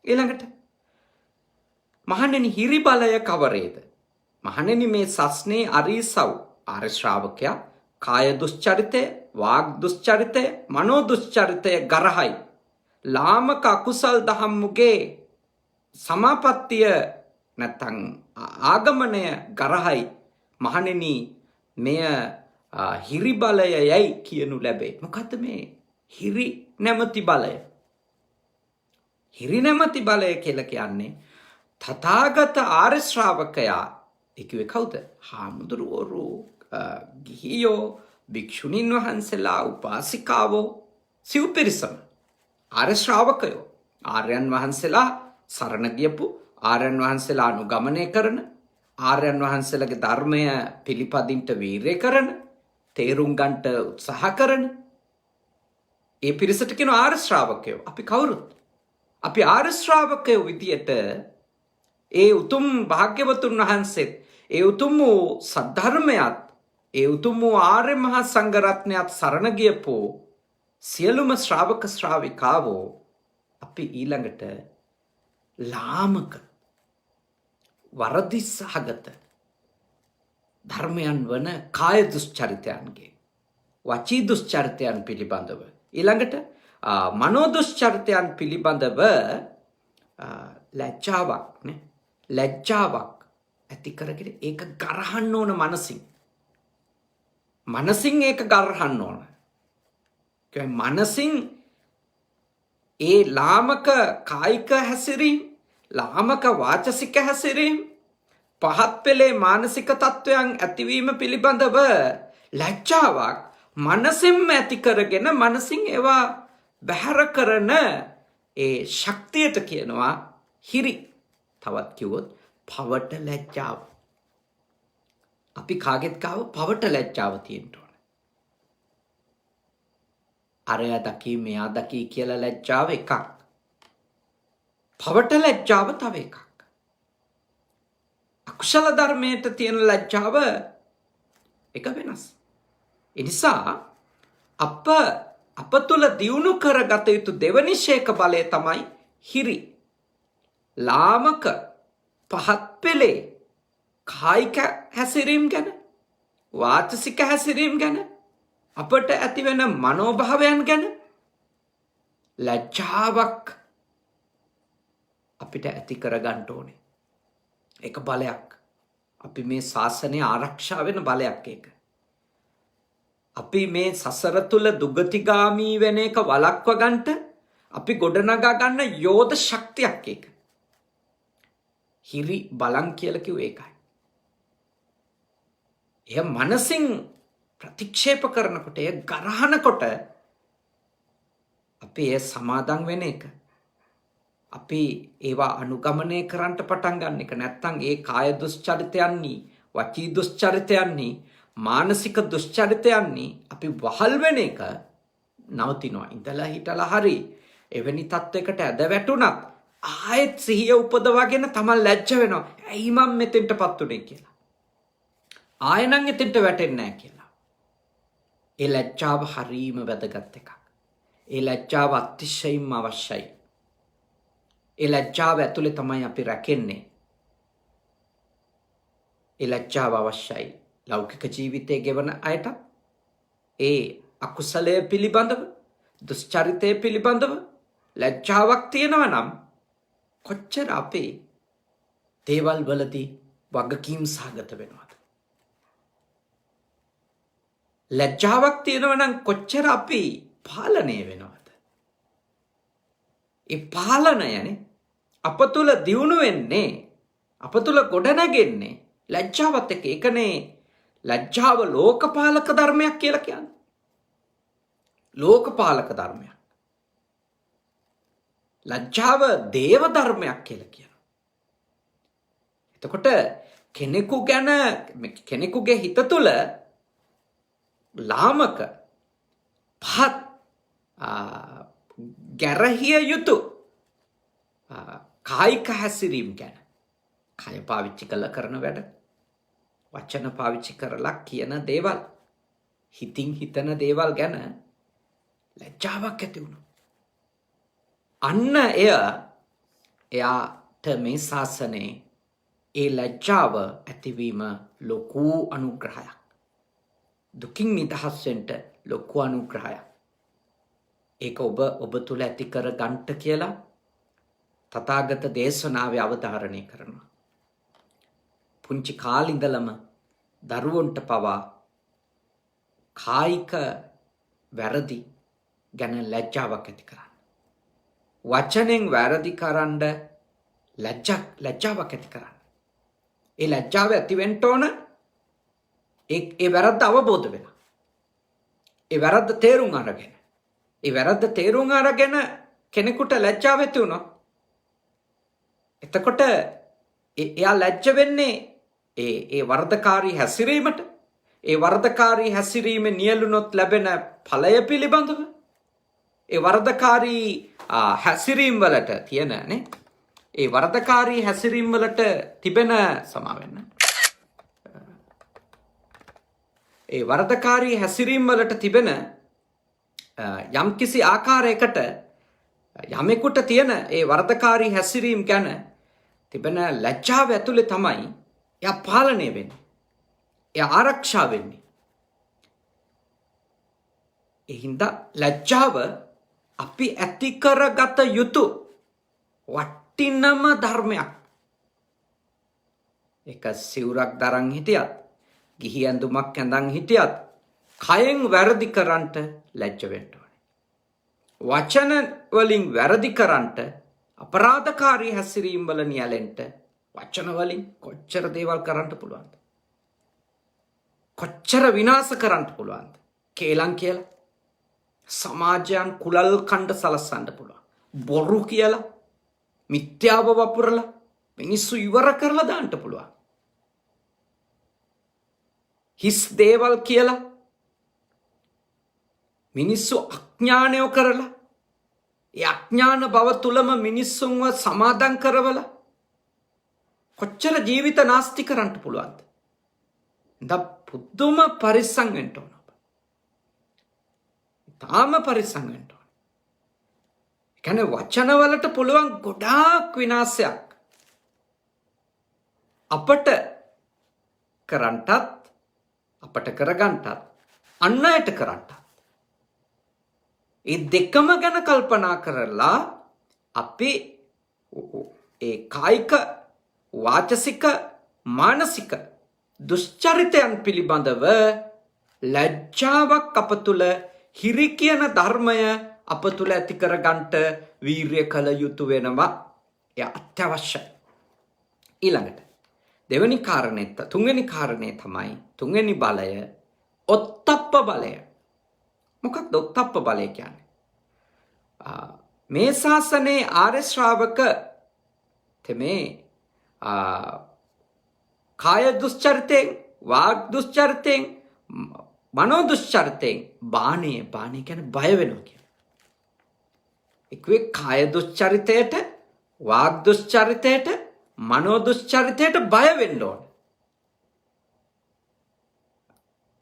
ඊළඟට මහණෙනි හිරි බලය කවරේද? මහණෙනි මේ සස්නේ අරීසව් ආර්ය ශ්‍රාවකයා කාය දුස්චරිතය, වාග් දුස්චරිතය, මනෝ දුස්චරිතය ගරහයි. ලාමක අකුසල් දහම්මුගේ සමාපත්තිය නැත්නම් ආගමනය ගරහයි. මහණෙනි මෙය හිරි බලයයි කියනු ලැබේ. මොකද්ද මේ හිරි නැමැති බලය? හිරි නැමැති බලය කියලා කියන්නේ තථාගත ආර්ය ශ්‍රාවකයා. ඒ කිව්වේ කවුද? හාමුදුරුවෝ, ගිහියෝ, භික්ෂුණීන් වහන්සේලා, උපාසිකාවෝ, සිව්පිරිසම ආර්ය ශ්‍රාවකයෝ. ආර්යයන් වහන්සේලා සරණ ගියපු, ආර්යයන් වහන්සේලා අනුගමනය කරන, ආර්යයන් වහන්සේලාගේ ධර්මය පිළිපදින්න වීරය කරන, තේරුම් ගන්නට උත්සාහ කරන ඒ පිරිසට කියන ආර්ය ශ්‍රාවකයෝ. අපි කවුරුත් අපි ආර්ය ශ්‍රාවකයෝ විදියට ඒ උතුම් භාග්‍යවතුන් වහන්සේත්, ඒ උතුම් වූ සද්ධර්මයත්, ඒ උතුම් වූ ආර්ය මහා සංඝ රත්නයත් සරණ ගියපු සියලුම ශ්‍රාවක ශ්‍රාවිකාවෝ අපි ඊළඟට ලාමක, වරදි සහගත, ධර්මයන් වන කාය දුස්චරිතයන්ගේ වචී දුස්චරිතයන් පිළිබඳව ඊළඟට මනෝ දුස්චරිතයන් පිළිබඳව ලැජ්ජාවක් ඇති කරගෙන ඒක ගරහන්න ඕන මනසින් ඒක ගරහන්න ඕන. මනසින් ඒ ලාමක කායික හැසිරීම්, ලාමක වාචසික හැසිරීම්, පහත් පෙළේ මානසික තත්වයන් ඇතිවීම පිළිබඳව ලැජ්ජාවක් මනසින්ම ඇති කරගෙන මනසින් ඒවා බැහැර කරන ඒ ශක්තියට කියනවා හිරි. තවත් කිව්වොත් පවට ලැජ්ජාව. අපි කාගෙත් ගාව පවට ලැජ්ජාව තියෙන්න ඕන. අරයා දකී මෙයා දකී කියලා ලැජ්ජාව එකක්. පවට ලැජ්ජාව තව එකක්. අකුසල ධර්මයට තියෙන ලැජ්ජාව එක වෙනස්. ඒ නිසා අප තුළ දියුණු කරගත යුතු දෙවනි ශේක බලය තමයි හිරි. ලාමක පහත් පෙළේ කායික හැසිරීම් ගැන, වාචසික හැසිරීම් ගැන, අපට ඇතිවෙන මනෝභාවයන් ගැන ලැජ්ජාවක් අපිට ඇති කරගන්න ඕනේ. ඒක බලයක්. අපි මේ ශාසනය ආරක්ෂා වෙන බලයක් ඒක. අපි මේ සසර තුල දුගතිගාමී වෙන එක වළක්ව ගන්නට අපි ගොඩනගා ගන්න යෝධ ශක්තියක් ඒක. හිරි බලන් කියලා කිව්වේ ඒකයි. එය මනසින් ප්‍රතික්ෂේප කරනකොට, එය ගරහනකොට අපි ඒ සමාදන් වෙන එක. අපි ඒවා අනුගමනය කරන්නට පටන් ගන්න එක. නැත්තම් ඒ කාය දුස්චරිතයන්හි, වචී දුස්චරිතයන්හි, මානසික දුස්චරිතයන්හි අපි වහල් වෙන එක නවතිනවා. ඉඳලා හිටලා හරි එවැනි තත්වයකට ඇද වැටුණත් ආයෙත් සිහිය උපදවාගෙන තමන් ලැජ්ජ වෙනවා. ඇයි මම මෙතෙන්ටපත් උනේ කියලා. ආයෙ නම් එතෙන්ට වැටෙන්නේ නැහැ කියලා. ඒ ලැජ්ජාව හරීම වැදගත් එකක්. ඒ ලැජ්ජාව අතිශයින්ම අවශ්‍යයි. ඒ ලැජ්ජාව ඇතුලේ තමයි අපි රැකෙන්නේ. ඒ ලැජ්ජාව අවශ්‍යයි. ලෞකික ජීවිතයේ ගෙවන අයට ඒ අකුසලය පිළිබඳව, දුස්චරිතය පිළිබඳව ලැජ්ජාවක් තියෙනවා නම් කොච්චර අපේ දේවල් වලදී වගකීම් සහගත වෙනවද? ලැජ්ජාවක් තියෙනවා නම් කොච්චර අපි පාලනය වෙනවද? ඒ පාලනයනේ අප තුළ දියුණු වෙන්නේ, අප තුළ ගොඩනැගෙන්නේ ලැජ්ජාවත් එක්ක. ඒකනේ ලැජ්ජාව ලෝකපාලක ධර්මයක් කියලා කියන්නේ. ලෝකපාලක ධර්මයක්. ලැජ්ජාව දේව ධර්මයක් කියලා කියනවා. එතකොට කෙනෙකුගේ හිත තුළ ලාමක පහත් ගැරහිය යුතු කායික හැසිරීම් ගැන, කය පාවිච්චි කරන වැඩ, වචන පාවිච්චි කරලා කියන දේවල්, හිතින් හිතන දේවල් ගැන ලැජ්ජාවක් ඇති වුණා. අන්න එයාට මේ ශාසනයේ ඒ ලැජ්ජාව ඇතිවීම ලොකු අනුග්‍රහයක්. දුකින් නිදහස් වෙන්න ලොකු අනුග්‍රහයක්. ඒක ඔබ තුල ඇති කර ගන්නට කියලා තථාගත දේශනාවේ අවධාරණය කරනවා. පුංචි කාලේ ඉඳලම දරුවන්ට පවා කායික වැරදි ගැන ලැජ්ජාවක් ඇති කරන්න. වචනෙන් වැරදි කරන්න ලැජ්ජාවක් ඇති කරන්න. ඒ ලැජ්ජාව ඇති වෙන්න ඕන ඒ වැරද්ද අවබෝධ වෙලා. ඒ වැරද්ද තේරුම් අරගෙන. ඒ වැරද්ද තේරුම් අරගෙන කෙනෙකුට ලැජ්ජාව ඇති වුණා. එතකොට එයා ලැජ්ජ වෙන්නේ ඒ වරදකාරී හැසිරීමට. ඒ වරදකාරී හැසිරීමේ නියැලුනොත් ලැබෙන ඵලය පිළිබඳව. ඒ වරදකාරී හැසිරීම් වලට තියෙන ඒ වරදකාරී හැසිරීම් වලට තිබෙන සමාවෙන්න. ඒ වරදකාරී හැසිරීම් වලට තිබෙන යම්කිසි ආකාරයකට යමෙකුට තියෙන ඒ වරදකාරී හැසිරීම් ගැන තිබෙන ලැජ්ජාව ඇතුලේ තමයි එයා පාලනය වෙන්නේ. ඒ ආරක්ෂා වෙන්නේ. ඒ හින්දා ලැජ්ජාව අපි ඇති කරගත යුතු වටිනම ධර්මයක්. ඒක සිවුරක් දරන් හිටියත්, ගිහි ඇඳුමක් ඇඳන් හිටියත්, කයෙන් වැරදි කරන්ට ලැජ්ජ වෙන්න ඕනේ. වචන වලින් වැරදි කරන්ට, අපරාධකාරී හැසිරීම් වල නියැලෙන්න වචන වලින් කොච්චර දේවල් කරන්න පුළුවන්ද? කොච්චර විනාශ කරන්න පුළුවන්ද? කේලම් කියලා සමාජයන් කුලල් කණ්ඩ සලස්සන්න පුළුවන්. බොරු කියලා මිත්‍යාව වපුරලා මිනිස්සු ඉවර කරලා දාන්න පුළුවන්. හිස් දේවල් කියලා මිනිස්සු අඥානය කරලා ඒ අඥාන බව තුලම මිනිස්සුන්ව සමාදම් කරවලා කොච්චර ජීවිත නාස්ති කරන්න පුළුවන්ද? දැන් පුදුම පරිස්සම් වෙන්න ඕන. තාම පරිස්සම් වෙන්න ඕන. ඒ කියන්නේ වචන වලට පුළුවන් ගොඩාක් විනාශයක් අපට කරන්නටත්, අපට කරගන්නටත්, අන් අයට කරන්නටත්. ඒ දෙකම ගැන කල්පනා කරලා අපි ඒ කායික, වාචසික, මානසික දුෂ්චරිතයන් පිළිබඳව ලැජ්ජාවක් අප තුළ, හිරි කියන ධර්මය අප තුළ ඇති කරගන්නට වීර්ය කළ යුතු වෙනවා. එය අත්‍යවශ්‍යයි. ඊළඟට දෙවෙනි කාරණේ, තුන්වෙනි කාරණේ තමයි, තුන්වෙනි බලය ඔත්තප්ප බලය. මොකක්ද ඔත්තප්ප බලය කියන්නේ? මේ ශාසනයේ ආර්ය ශ්‍රාවක තෙමේ කාය දුෂ්චරිතෙන්, වාග් දුෂ්චරිතෙන්, මනෝ දුෂ්චරිතෙන් බාණය කියන්නේ බය වෙනවා කියන්නේ. එක්වේ කාය දුෂ්චරිතයට, වාග් දුෂ්චරිතයට, මනෝ දුෂ්චරිතයට බය වෙන්න ඕන.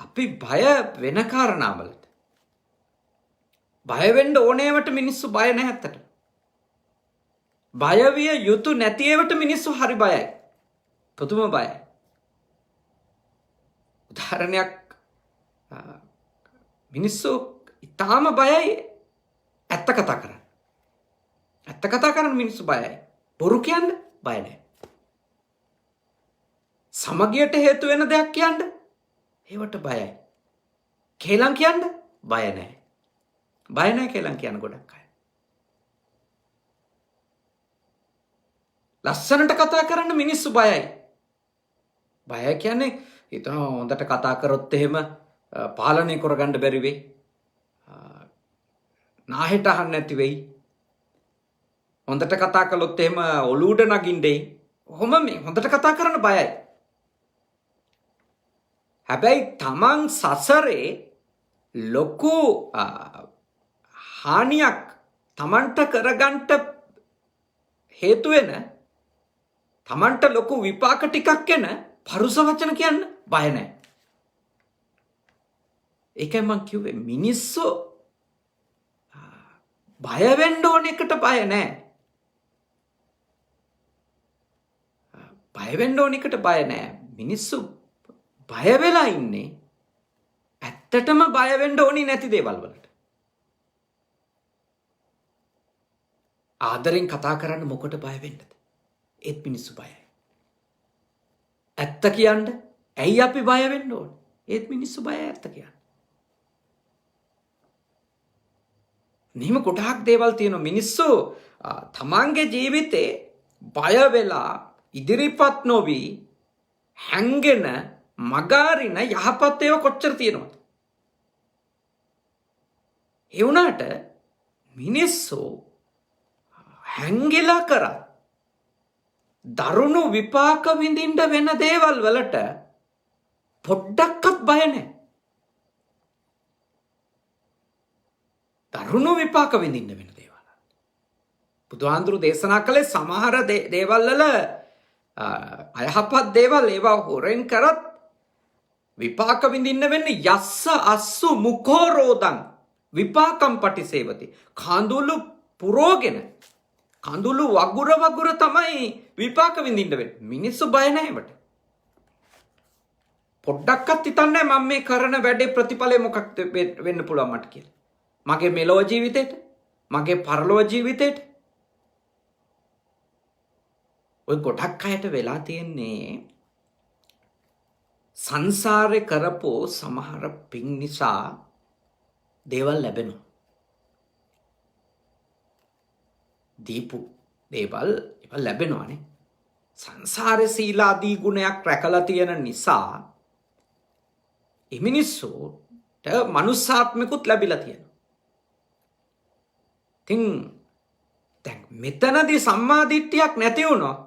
අපි බය වෙන කාරණාවලට බය වෙන්න ඕනේවට මිනිස්සු බය නැහැත්තට. බය විය යුතු නැති ඒවට මිනිස්සු හරි බයයි. පුදුම බයයි. උදාහරණයක්, මිනිස්සු ඉතාම බයයි ඇත්ත කතා කරන්න. ඇත්ත කතා කරන්න මිනිස්සු බයයි. බොරු කියන්න බය නැහැ. සමගියට හේතු වෙන දෙයක් කියන්න ඒවට බයයි. කේලම් කියන්න බය නැහැ. බය නැහැ කේලම් කියන්න ගොඩක් අය. ලස්සනට කතා කරන්න මිනිස්සු බයයි. බය කියන්නේ හිතන හොඳට කතා කරොත් එහෙම පාලනය කරගන්න බැරි වෙයි. නාහෙට අහන්න නැති වෙයි. හොඳට කතා කළොත් එහෙම ඔලුවට නගින්නේ. කොහොම මේ හොඳට කතා කරන්න බයයි. හැබැයි තමන් සසරේ ලොකු හානියක් තමන්ට කරගන්නට හේතු වෙන, තමන්ට ලොකු විපාක ටිකක් එන පරුස වචන කියන්න බය නැහැ. ඒකයි මං කිව්වේ මිනිස්සු බය වෙන්න ඕන එකට බය නැහැ. බය වෙන්න ඕන එකට බය නැහැ. මිනිස්සු බය වෙලා ඉන්නේ ඇත්තටම බය වෙන්න ඕනි නැති දේවල් වලට. ආදරෙන් කතා කරන්න මොකට බය වෙන්නද? ඒත් මිනිස්සු බයයි. ඇත්ත කියන්න ඇයි අපි බය වෙන්න ඕන? ඒත් මිනිස්සු බයයි ඇත්ත කියන්න. මෙහෙම ගොඩාක් දේවල් තියෙනවා. මිනිස්සු තමන්ගේ ජීවිතේ බය වෙලා ඉදිරිපත් නොවි හැංගෙන මගාරින යහපත් ඒවා කොච්චර තියෙනවද? ඒ වුණාට මිනිස්සු හැංගිලා කරා දරුණු විපාක විඳින්න වෙන දේවල් වලට පොඩ්ඩක්වත් බය නැහැ. දරුණු විපාක විඳින්න වෙන දේවල්. බුදුහාඳුරු දේශනා කළේ සමහර දේවල් වල අයහපත් දේවල්, ඒවා හොරෙන් කරත් විපාක විඳින්න වෙන්නේ යස්ස අස්සු මුඛෝරෝදං විපාකම් පටිසේවති. කඳුළු පුරෝගෙන, කඳුළු වගුර තමයි විපාක විඳින්න වෙන්නේ. මිනිස්සු බය නැහැ ඒවට. පොඩ්ඩක්වත් හිතන්නේ මම මේ කරන වැඩේ ප්‍රතිඵලය මොකක්ද වෙන්න පුළුවන් මට කියලා. මගේ මෙලොව ජීවිතේට, මගේ පරලොව ජීවිතේට. ඔය ගොඩක් අයට වෙලා තියෙන්නේ සංසාරේ කරපෝ සමහර පින් නිසා දේවල් ලැබෙනවා. දීපු දේවල් ලැබෙනවානේ. සංසාරේ සීලාදී ගුණයක් රැකලා තියෙන නිසා ඒ මිනිස්සුට මනුස්සාත්මිකුත් ලැබිලා තියෙනවා. ඉතින් දැන් මෙතනදී සම්මාදිට්ඨියක් නැති වුණොත්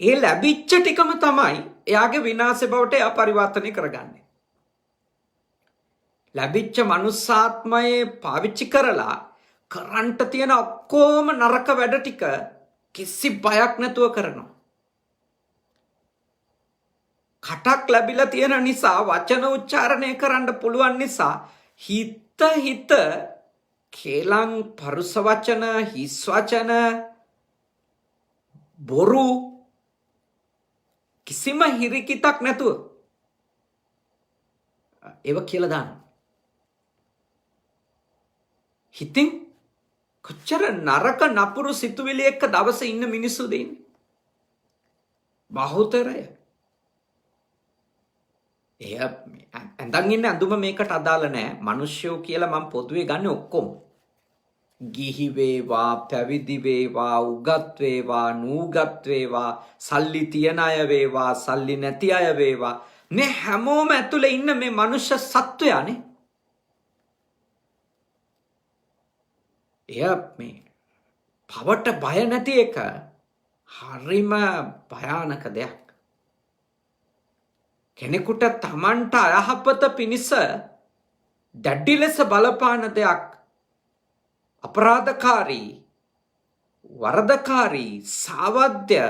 ඒ ලැබිච්ච ටිකම තමයි එයාගේ විනාශය බවට එයා පරිවර්තනය කරගන්නේ. ලැබිච්ච මනුස්සාත්මයේ පාවිච්චි කරලා කරන්ට තියෙන ඔක්කොම නරක වැඩ ටික කිසි බයක් නැතුව කරනවා. කටක් ලැබිලා තියෙන නිසා වචන උච්චාරණය කරන්න පුළුවන් නිසා හිත කේලම් පරුස වචන හිස් වචන බොරු කිසිම හිරිකිතක් නැතුව ඒව කියලා දානවා. හිතින් කොච්චර නරක නපුරු සිතුවිලි එක්ක දවස ඉන්න මිනිස්සුද ඉන්නේ? බහුතරය. එය ඇඳන් ඉන්න ඇඳුම මේකට අදාළ නැහැ. මිනිස්සුયો කියලා මම පොදුවේ ගන්න ඔක්කොම. ගිහි වේවා, පැවිදි වේවා, උගත් වේවා, නූගත් වේවා, සල්ලි තියන අය වේවා, සල්ලි නැති අය වේවා. මේ හැමෝම ඇතුලේ ඉන්න මේ මනුෂ්‍ය සත්වයානේ. එය මේ පවට බය නැති එක හරිම භයානක දෙයක්. කෙනෙකුට තමන්ට අයහපත පිණිස දැඩි ලෙස බලපාන දෙයක් අපරාධකාරී වරදකාරී සාවද්‍ය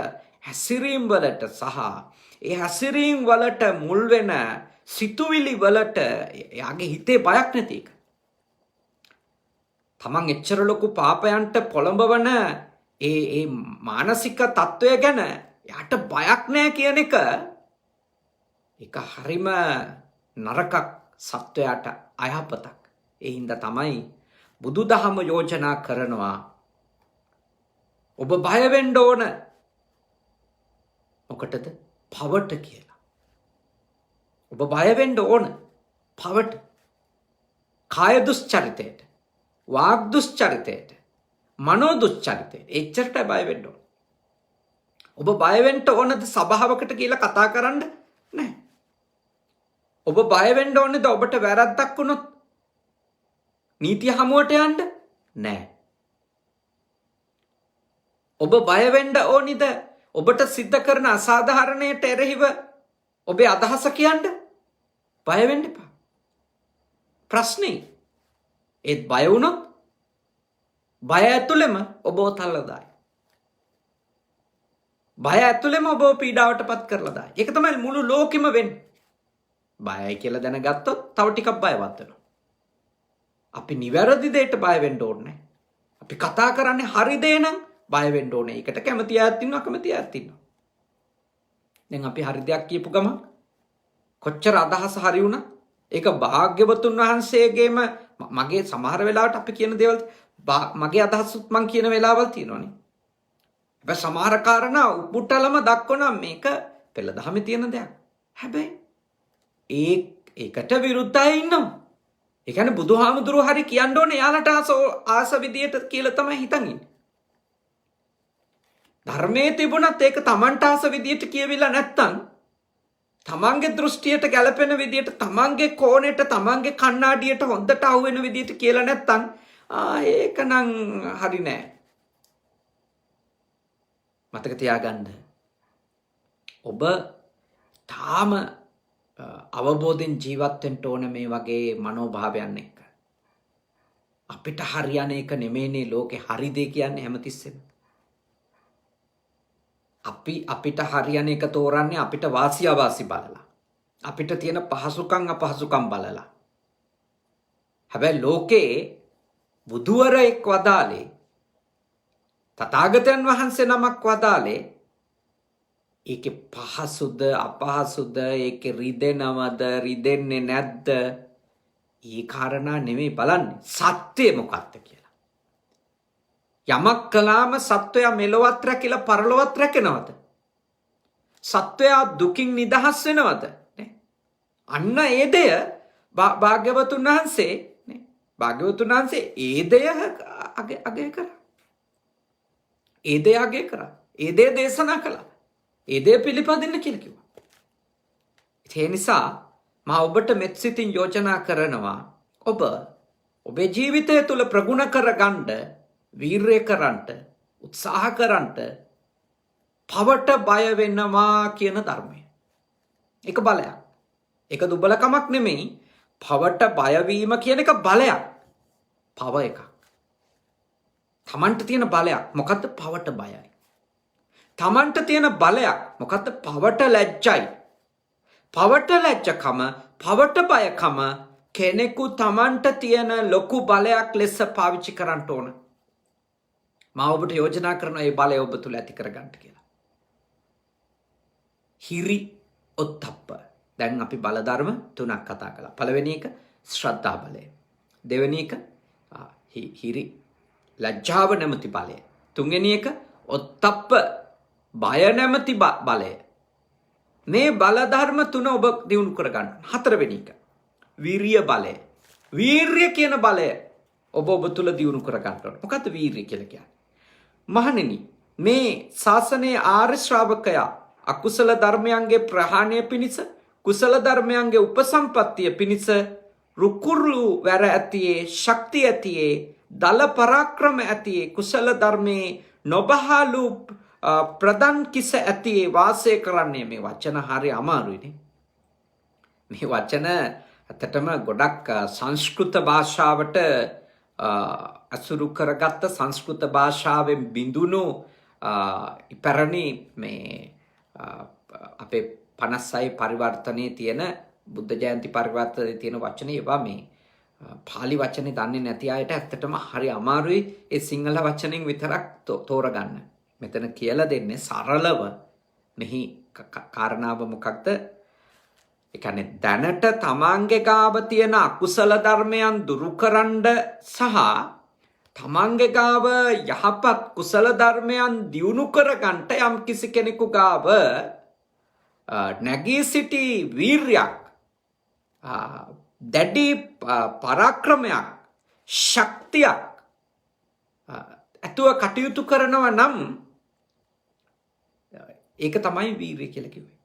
හැසිරීම් වලට සහ ඒ හැසිරීම් වලට මුල් වෙන සිතුවිලි වලට එයාගේ හිතේ බයක් නැති එක. තමන් එච්චර ලොකු පාපයන්ට පොළඹවන ඒ මානසික තත්ත්වය ගැන එයාට බයක් නැහැ කියන එක ඒක හරිම නරකක්, සත්වයාට අයහපතක්. ඒ හින්දා තමයි බුදුදහම යෝජනා කරනවා ඔබ බය වෙන්න ඕන. මොකටද? පවට කියලා. ඔබ බය වෙන්න ඕන පවට. කාය දුස්චරිතයට, වාග් දුස්චරිතයට, මනෝ දුස්චරිතයට එච්චරට බය වෙන්න ඕන. ඔබ බය වෙන්න ඕනද සභාවකට කියලා කතා කරන්න? නැහැ. ඔබ බය වෙන්න ඕනේද ඔබට වැරද්දක් වුණොත් නීතිය හමුවට යන්න? නැහැ. ඔබ බය වෙන්න ඕනිද ඔබට සිද්ධ කරන අසාධාරණයට එරෙහිව ඔබේ අදහස කියන්න? බය වෙන්න එපා. ප්‍රශ්නේ ඒත් බය වුණොත් බය ඇතුළෙම ඔබව තල්ලා දායි. බය ඇතුළෙම ඔබව පීඩාවටපත් කරලා දායි. ඒක තමයි මුළු ලෝකෙම වෙන්නේ. බයයි කියලා දැනගත්තොත් තව ටිකක් බයවත් වෙනවා. අපි නිවැරදි දෙයට බය වෙන්න ඕනේ. අපි කතා කරන්නේ හරි දේ නම් බය වෙන්න ඕනේ. ඒකට කැමති අයත් ඉන්නවා, කැමති අයත් ඉන්නවා. දැන් අපි හරි දෙයක් කියපු ගමන් කොච්චර අදහස හරි වුණා ඒක භාග්‍යවතුන් වහන්සේගේම මගේ සමහර වෙලාවට අපි කියන දේවල් මගේ අදහසුත් මං කියන වෙලාවල් තියෙනවානේ. හැබැයි සමහර කාරණා උපුටලම දක්වනවා මේක පෙළ දහමේ තියෙන දෙයක්. හැබැයි ඒකට විරුද්ධයි ඉන්නවා. ඒ කියන්නේ බුදුහාමුදුරුවෝ හරි කියන්න ඕනේ යාලට ආස විදියට කියලා තමයි හිතන් ඉන්නේ. ධර්මයේ තිබුණත් ඒක Tamanට ආස විදියට කියවිලා නැත්තම් තමන්ගේ දෘෂ්ටියට ගැලපෙන විදියට තමන්ගේ කෝණයට තමන්ගේ කණ්ණාඩියට හොඳට අහු වෙන විදියට කියලා නැත්තම් ඒක නම් හරි නෑ. මතක තියාගන්න. ඔබ තාම අවබෝධයෙන් ජීවත් වෙන්න ඕන මේ වගේ මනෝභාවයන් එක්ක. අපිට හරියන එක නෙමෙයිනේ ලෝකේ හරි දේ කියන්නේ හැමතිස්සෙම. අපිට හරියන එක තෝරන්නේ අපිට වාසි අවාසි බලලා. අපිට තියෙන පහසුකම් අපහසුකම් බලලා. හැබැයි ලෝකේ බුදුවරයෙක් වදාලේ තථාගතයන් වහන්සේ නමක් වදාලේ ඒකේ පහසුද අපහසුද ඒකේ රිදෙනවද රිදෙන්නේ නැද්ද ඒ කාරණා නෙමෙයි බලන්නේ සත්‍යය මොකක්ද කියලා. යමක් කළාම සත්වයා මෙලොවත් රැකිලා පරලොවත් රැකෙනවද? සත්වයා දුකින් නිදහස් වෙනවද? අන්න ඒ දෙය භාග්‍යවතුන් වහන්සේ ඒ දෙය අගය කරා. ඒ දෙය අගය කරා. ඒ දෙය දේශනා කළා. ඒ දෙය පිළිපදින්න කියලා කිව්වා. ඒ නිසා මා ඔබට මෙත් සිතින් යෝජනා කරනවා ඔබ ඔබේ ජීවිතය තුළ ප්‍රගුණ කරගන්න වීරය කරන්නට උත්සාහ කරන්නට පවට බය වෙනවා කියන ධර්මය. ඒක බලයක්. ඒක දුබලකමක් නෙමෙයි. පවට බයවීම කියන එක බලයක්. පව එකක්. තමන්ට තියෙන බලයක් මොකද්ද? පවට බයයි. තමන්ට තියෙන බලයක් මොකද්ද? පවට ලැජ්ජයි. පවට ලැජ්ජකම, පවට බයකම කෙනෙකු තමන්ට තියෙන ලොකු බලයක් ලෙස පාවිච්චි කරන්න ඕන. මා ඔබට යෝජනා කරන ඒ බලය ඔබ තුල ඇති කරගන්න කියලා. හිරි ඔත්තප්ප. දැන් අපි බල ධර්ම තුනක් කතා කළා. පළවෙනි එක ශ්‍රද්ධා බලය. දෙවෙනි එක හිරි ලැජ්ජාව නැමැති බලය. තුන්වෙනි එක ඔත්තප්ප බය නැමැති බලය. මේ බල ධර්ම තුන ඔබ දියුණු කරගන්න. හතරවෙනි එක වීරිය බලය. වීරිය කියන බලය ඔබ තුල දියුණු කරගන්න ඕන. මොකද්ද වීරිය කියලා කියන්නේ? මහණෙනි, මේ ශාසනයේ ආර්ය ශ්‍රාවකයා අකුසල ධර්මයන්ගේ ප්‍රහාණය පිණිස කුසල ධර්මයන්ගේ උපසම්පත්තිය පිණිස රුකුරු වැර ඇතියේ ශක්තිය ඇතියේ දල පරාක්‍රම ඇතියේ කුසල ධර්මයේ නොබහලු ප්‍රදන් කිස ඇතියේ වාසය කරන්නේ. මේ වචන හරි අමාරුයිනේ. මේ වචන ඇත්තටම ගොඩක් සංස්කෘත භාෂාවට අසුරු කරගත්ත සංස්කෘත භාෂාවෙන් බිඳුණු ඉපැරණි මේ අපේ 56 පරිවර්තනයේ තියෙන බුද්ධ ජයන්ති පරිවර්තනයේ තියෙන වචන ඒවා මේ පාලි වචනේ දන්නේ නැති අයට ඇත්තටම හරි අමාරුයි ඒ සිංහල වචනෙන් විතරක් තෝරගන්න. මෙතන කියලා දෙන්නේ සරලව මෙහි කාරණාව මොකක්ද? ඒ කියන්නේ දැනට තමන්ගේ ගාව තියෙන අකුසල ධර්මයන් දුරු කරන්න සහ තමන්ගේ ගාව යහපත් කුසල ධර්මයන් දියුණු කරගන්නට යම් කිසි කෙනෙකු ගාව නැගී සිටි වීර්යයක් දැඩි පරාක්‍රමයක් ශක්තියක් ඇතුව කටයුතු කරනවා නම් ඒක තමයි වීර්යය කියලා කිව්වේ.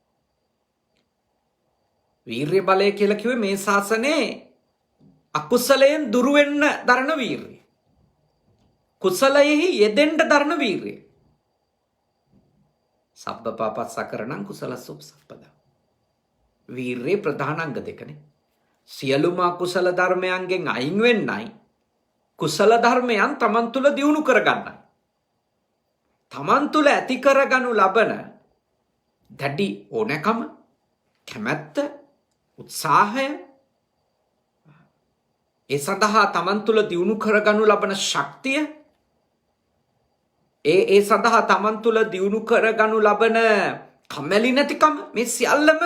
වීර්ය බලය කියලා කිව්වේ මේ ශාසනයේ අකුසලයෙන් දුරු වෙන්න දරන වීර්යය. කුසලයෙහි යෙදෙන්න දරන වීර්යය. සබ්බ පාපස්සකරණං කුසලස්ස උපසම්පදා. වීර්යයේ ප්‍රධාන අංග දෙකනේ. සියලුම අකුසල ධර්මයන්ගෙන් අයින් වෙන්නයි කුසල ධර්මයන් තමන් තුළ දියුණු කරගන්නයි. තමන් තුළ ඇති කරගනු ලබන දැඩි ඕනෑකම, කැමැත්ත, උත්සාහය, ඒ සඳහා තමන් තුළ දියුණු කරගනු ලබන ශක්තිය, ඒ සඳහා තමන් තුළ දියුණු කරගනු ලබන කම්මැලි නැතිකම, මේ සියල්ලම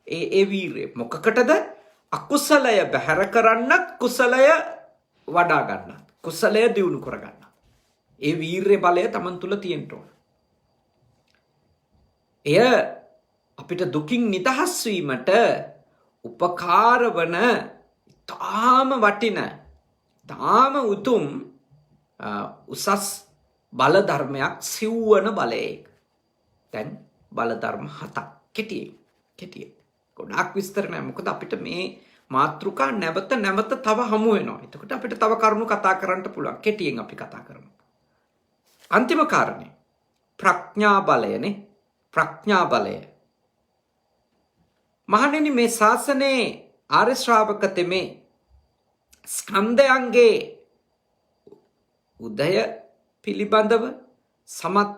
ඒ වීර්යය. මොකකටද? අකුසලය බැහැර කරන්නත්, කුසලය වඩා ගන්නත්, කුසලය දියුණු කරගන්නත්. ඒ වීර්ය බලය තමන් තුළ තියෙන්න ඕන. එය අපිට දුකින් නිදහස් වීමට උපකාර වන තාම වටින තාම උතුම් උසස් බල ධර්මයක් සිව්වන බලයක්. දැන් බල ධර්ම 7ක් කෙටියෙන් ගොඩාක් විස්තර නැහැ. මොකද අපිට මේ මාතෘකා නැවත තව හමු වෙනවා. එතකොට අපිට තව කරුණු කතා කරන්න පුළුවන්. කෙටියෙන් අපි කතා කරමු. අන්තිම කාරණේ ප්‍රඥා බලයනේ. ප්‍රඥා බලය. මහණෙනි, මේ ශාසනයේ ආර්ය ශ්‍රාවක තෙමේ ස්කන්ධයන්ගේ උදය පිළිබඳව සමත්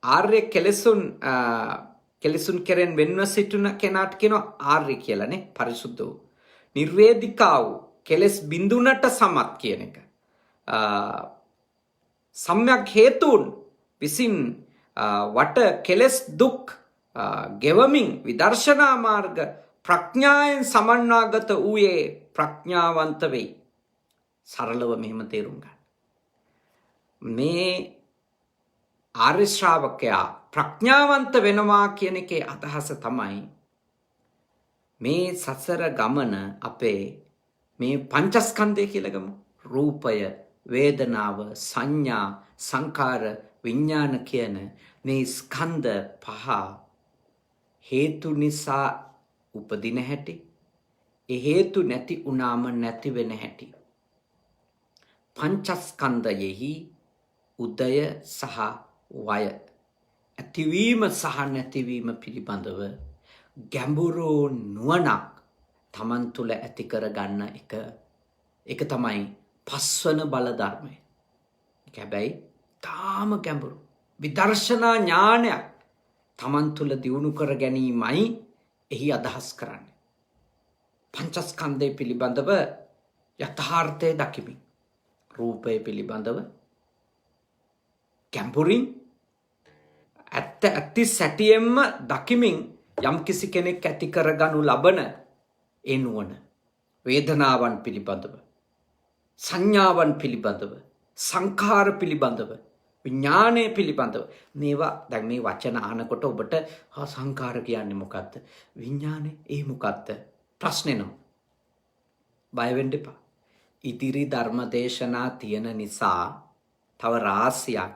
ආර්ය කෙලෙසුන් කෙරෙන් වෙන්ව සිටින කෙනාට කියනවා ආර්ය කියලානේ. පරිසුද්ධ වූ නිර්වේදිකා වූ කෙලෙස් බිඳුනට සමත් කියන එක. සම්‍යක් හේතුන් විසින් වට කෙලෙස් දුක් ගෙවමින් විදර්ශනා මාර්ග ප්‍රඥාවෙන් සමන්වාගත වූයේ ප්‍රඥාවන්ත වෙයි. සරලව මෙහෙම තේරුම් ගන්න. මේ ආර්ය ශ්‍රාවකයා ප්‍රඥාවන්ත වෙනවා කියන එකේ අදහස තමයි මේ සසර ගමන අපේ මේ පංචස්කන්ධය කියලා ගමු. රූපය, වේදනාව, සංඥා, සංකාර, විඥාන කියන මේ ස්කන්ධ පහ හේතු නිසා උපදින හැටි, ඒ හේතු නැති වුණාම නැති වෙන හැටි. පංචස්කන්ධයෙහි උදය සහ වය, ඇතිවීම සහ නැතිවීම පිළිබඳව ගැඹුරු නුවණක් තමන් තුළ ඇති කරගන්න එක තමයි පස්වන බල ධර්මය. හැබැයි තාම ගැඹුරු විදර්ශනා ඥානයක් තමන් තුළ දියුණු කර ගැනීමයි එහි අදහස් කරන්නේ. පංචස්කන්ධය පිළිබඳව යථාර්ථය දකිමින්, රූපය පිළිබඳව ගැඹුරින් ඇත්ති සැටියෙන්ම දකිමින් යම් කිසි කෙනෙක් ඇති කරගනු ලබන ඒ නුවණ, වේදනාවන් පිළිබඳව, සංඥාවන් පිළිබඳව, සංඛාර පිළිබඳව, විඥානය පිළිබඳව, මේවා දැන් මේ වචන අහනකොට ඔබට සංඛාර කියන්නේ මොකක්ද? විඥානේ ඒ මොකක්ද? ප්‍රශ්නේ නෝ. බය වෙන්න එපා. ඉදිරි ධර්මදේශනා තියෙන නිසා තව රාශියක්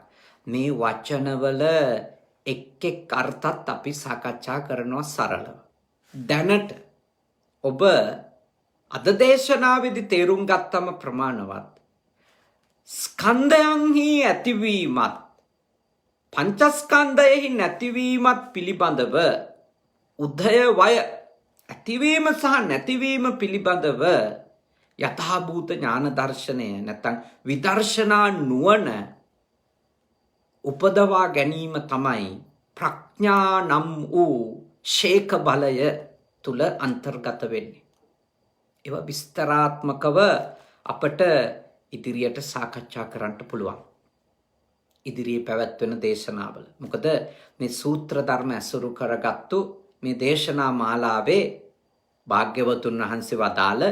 මේ වචනවල එක් අර්ථත් අපි සාකච්ඡා කරනවා සරලව. දැනට ඔබ අද දේශනාවේදී තේරුම් ගත්තම ප්‍රමාණවත්. ස්කන්ධයන්හි ඇතිවීමත් පංචස්කන්ධයෙහි නැතිවීමත් පිළිබඳව, උදය වය ඇතිවීම සහ නැතිවීම පිළිබඳව යථාභූත ඥාන දර්ශනය නැත්නම් විදර්ශනා නුවණ උපදවා ගැනීම තමයි ප්‍රඥා නම් වූ ශේක බලය තුල අන්තර්ගත වෙන්නේ. ඒවා විස්තරාත්මකව අපට ඉදිරියට සාකච්ඡා කරන්න පුළුවන්. ඉදිරියේ පැවැත්වෙන දේශනාවල. මොකද මේ සූත්‍ර ධර්ම ඇසුරු කරගත්තු මේ දේශනා මාලාවේ භාග්‍යවතුන් වහන්සේ වදාළ